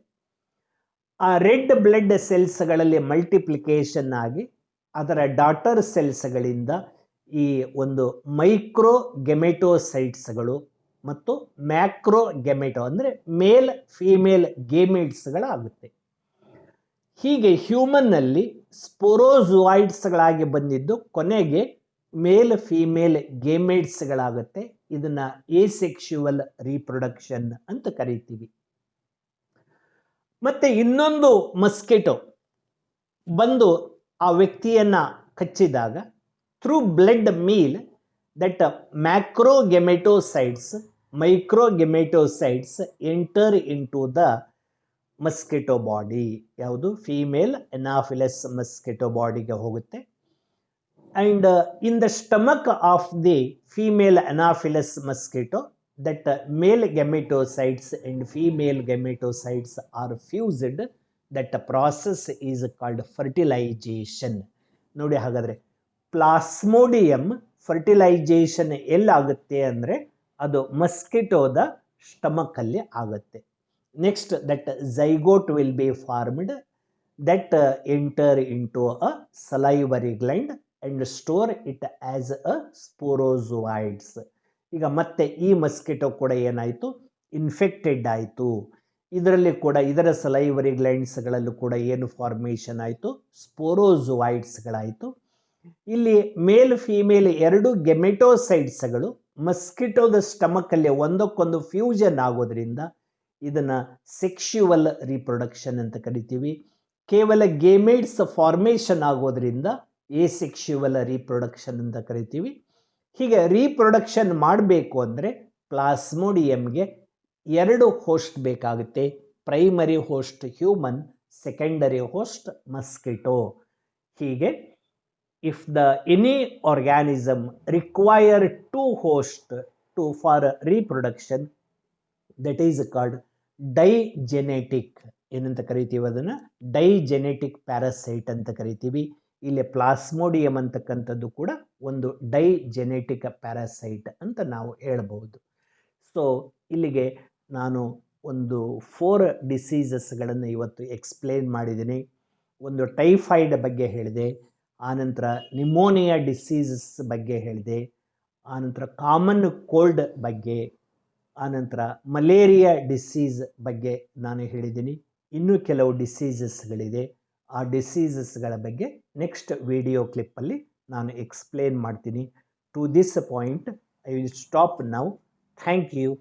ಆ ರೆಡ್ ಬ್ಲಡ್ ಸೆಲ್ಸ್ಗಳಲ್ಲಿ ಮಲ್ಟಿಪ್ಲಿಕೇಶನ್ ಆಗಿ ಅದರ ಡಾಟರ್ ಸೆಲ್ಸ್ಗಳಿಂದ ಈ ಒಂದು ಮೈಕ್ರೋ ಗೆಮೆಟೋಸೈಟ್ಸ್ಗಳು ಮತ್ತು ಮ್ಯಾಕ್ರೋ ಗೆಮೆಟೋ ಅಂದರೆ ಮೇಲ್ ಫೀಮೇಲ್ ಗೇಮಿಟ್ಸ್ಗಳಾಗುತ್ತೆ. ಹೀಗೆ ಹ್ಯೂಮನ್ನಲ್ಲಿ ಸ್ಪೋರೋಜುವಾಯ್ಡ್ಸ್ಗಳಾಗಿ ಬಂದಿದ್ದು ಕೊನೆಗೆ ಮೇಲ್ ಫೀಮೇಲ್ ಗೇಮೇಟ್ಸ್ಗಳಾಗುತ್ತೆ. ಇದನ್ನು ಎಸೆಕ್ಶುವಲ್ ರೀಪ್ರೊಡಕ್ಷನ್ ಅಂತ ಕರಿತೀವಿ. ಮತ್ತು ಇನ್ನೊಂದು ಮಸ್ಕಿಟೋ ಬಂದು ಆ ವ್ಯಕ್ತಿಯನ್ನು ಕಚ್ಚಿದಾಗ through blood meal that macrogametocytes microgametocytes enter into the mosquito body. ಯಾವುದು? ಫೀಮೇಲ್ ಎನಾಫಿಲಸ್ ಮಸ್ಕಿಟೋ ಬಾಡಿಗೆ ಹೋಗುತ್ತೆ. And in the stomach of the female anopheles mosquito, that male gametocytes and female gametocytes are fused. That process is called fertilization. ನೋಡಿ, ಹಾಗಾದರೆ plasmodium fertilisation ಎಲ್ಲಾಗುತ್ತೆ ಅಂದರೆ ಅದು ಮಸ್ಕಿಟೋದ ಸ್ಟಮಕಲ್ಲಿ ಆಗುತ್ತೆ. Next, that zygote will be formed, that enter into a salivary gland and store it as a sporozoites. ಈಗ ಮತ್ತೆ ಈ ಮಸ್ಕಿಟೋ ಕೂಡ ಏನಾಯಿತು? ಇನ್ಫೆಕ್ಟೆಡ್ ಆಯಿತು. ಇದರಲ್ಲಿ ಕೂಡ ಇದರ ಸಲೈವರಿ ಗ್ಲ್ಯಾಂಡ್ಸ್ಗಳಲ್ಲೂ ಕೂಡ ಏನು ಫಾರ್ಮೇಷನ್ ಆಯಿತು? ಸ್ಪೋರೋಜೋಯಿಡ್ಸ್ಗಳಾಯಿತು. ಇಲ್ಲಿ ಮೇಲ್ ಫೀಮೇಲ್ ಎರಡು ಗೆಮೆಟೋಸೈಡ್ಸ್ಗಳು ಮಸ್ಕಿಟೋದ ಸ್ಟಮಕಲ್ಲಿ ಒಂದಕ್ಕೊಂದು ಫ್ಯೂಷನ್ ಆಗೋದ್ರಿಂದ ಇದನ್ನು ಸೆಕ್ಶುವಲ್ ರೀಪ್ರೊಡಕ್ಷನ್ ಅಂತ ಕರಿತೀವಿ. ಕೇವಲ ಗೇಮೇಟ್ಸ್ ಫಾರ್ಮೇಷನ್ ಆಗೋದ್ರಿಂದ ಎಸೆಕ್ಶುವಲ್ ರೀಪ್ರೊಡಕ್ಷನ್ ಅಂತ ಕರಿತೀವಿ. ಹೀಗೆ ರೀಪ್ರೊಡಕ್ಷನ್ ಮಾಡಬೇಕು ಅಂದರೆ ಪ್ಲಾಸ್ಮೋಡಿಯಂಗೆ ಎರಡು ಹೋಸ್ಟ್ ಬೇಕಾಗುತ್ತೆ. Primary host human, secondary host mosquito. ಹೀಗೆ if the any organism require two host to for reproduction, that is called digenetic. ಏನಂತ ಕರಿತೀವಿ? ಅದನ್ನು ಡೈಜೆನೆಟಿಕ್ ಪ್ಯಾರಾಸೈಟ್ ಅಂತ ಕರಿತೀವಿ. ಇಲ್ಲಿ ಪ್ಲಾಸ್ಮೋಡಿಯಂ ಅಂತಕ್ಕಂಥದ್ದು ಕೂಡ ಒಂದು ಡೈಜೆನೆಟಿಕ್ ಪ್ಯಾರಾಸೈಟ್ ಅಂತ ನಾವು ಹೇಳ್ಬೋದು. ಸೊ ಇಲ್ಲಿಗೆ ನಾನು ಒಂದು 4 ಡಿಸೀಸಸ್ಗಳನ್ನು ಇವತ್ತು ಎಕ್ಸ್ಪ್ಲೇನ್ ಮಾಡಿದ್ದೀನಿ. ಒಂದು ಟೈಫಾಯ್ಡ್ ಬಗ್ಗೆ ಹೇಳಿದೆ, ಆನಂತರ ನಿಮೋನಿಯಾ ಡಿಸೀಸಸ್ ಬಗ್ಗೆ ಹೇಳಿದೆ, ಆನಂತರ ಕಾಮನ್ ಕೋಲ್ಡ್ ಬಗ್ಗೆ, ಆನಂತರ ಮಲೇರಿಯಾ ಡಿಸೀಸ್ ಬಗ್ಗೆ ನಾನು ಹೇಳಿದ್ದೀನಿ. ಇನ್ನೂ ಕೆಲವು ಡಿಸೀಸಸ್ಗಳಿದೆ. ಆ ಡಿಸೀಸಸ್ಗಳ ಬಗ್ಗೆ ನೆಕ್ಸ್ಟ್ ವಿಡಿಯೋ ಕ್ಲಿಪ್ಪಲ್ಲಿ ನಾನು ಎಕ್ಸ್ಪ್ಲೇನ್ ಮಾಡ್ತೀನಿ. To this point I will stop now. Thank you.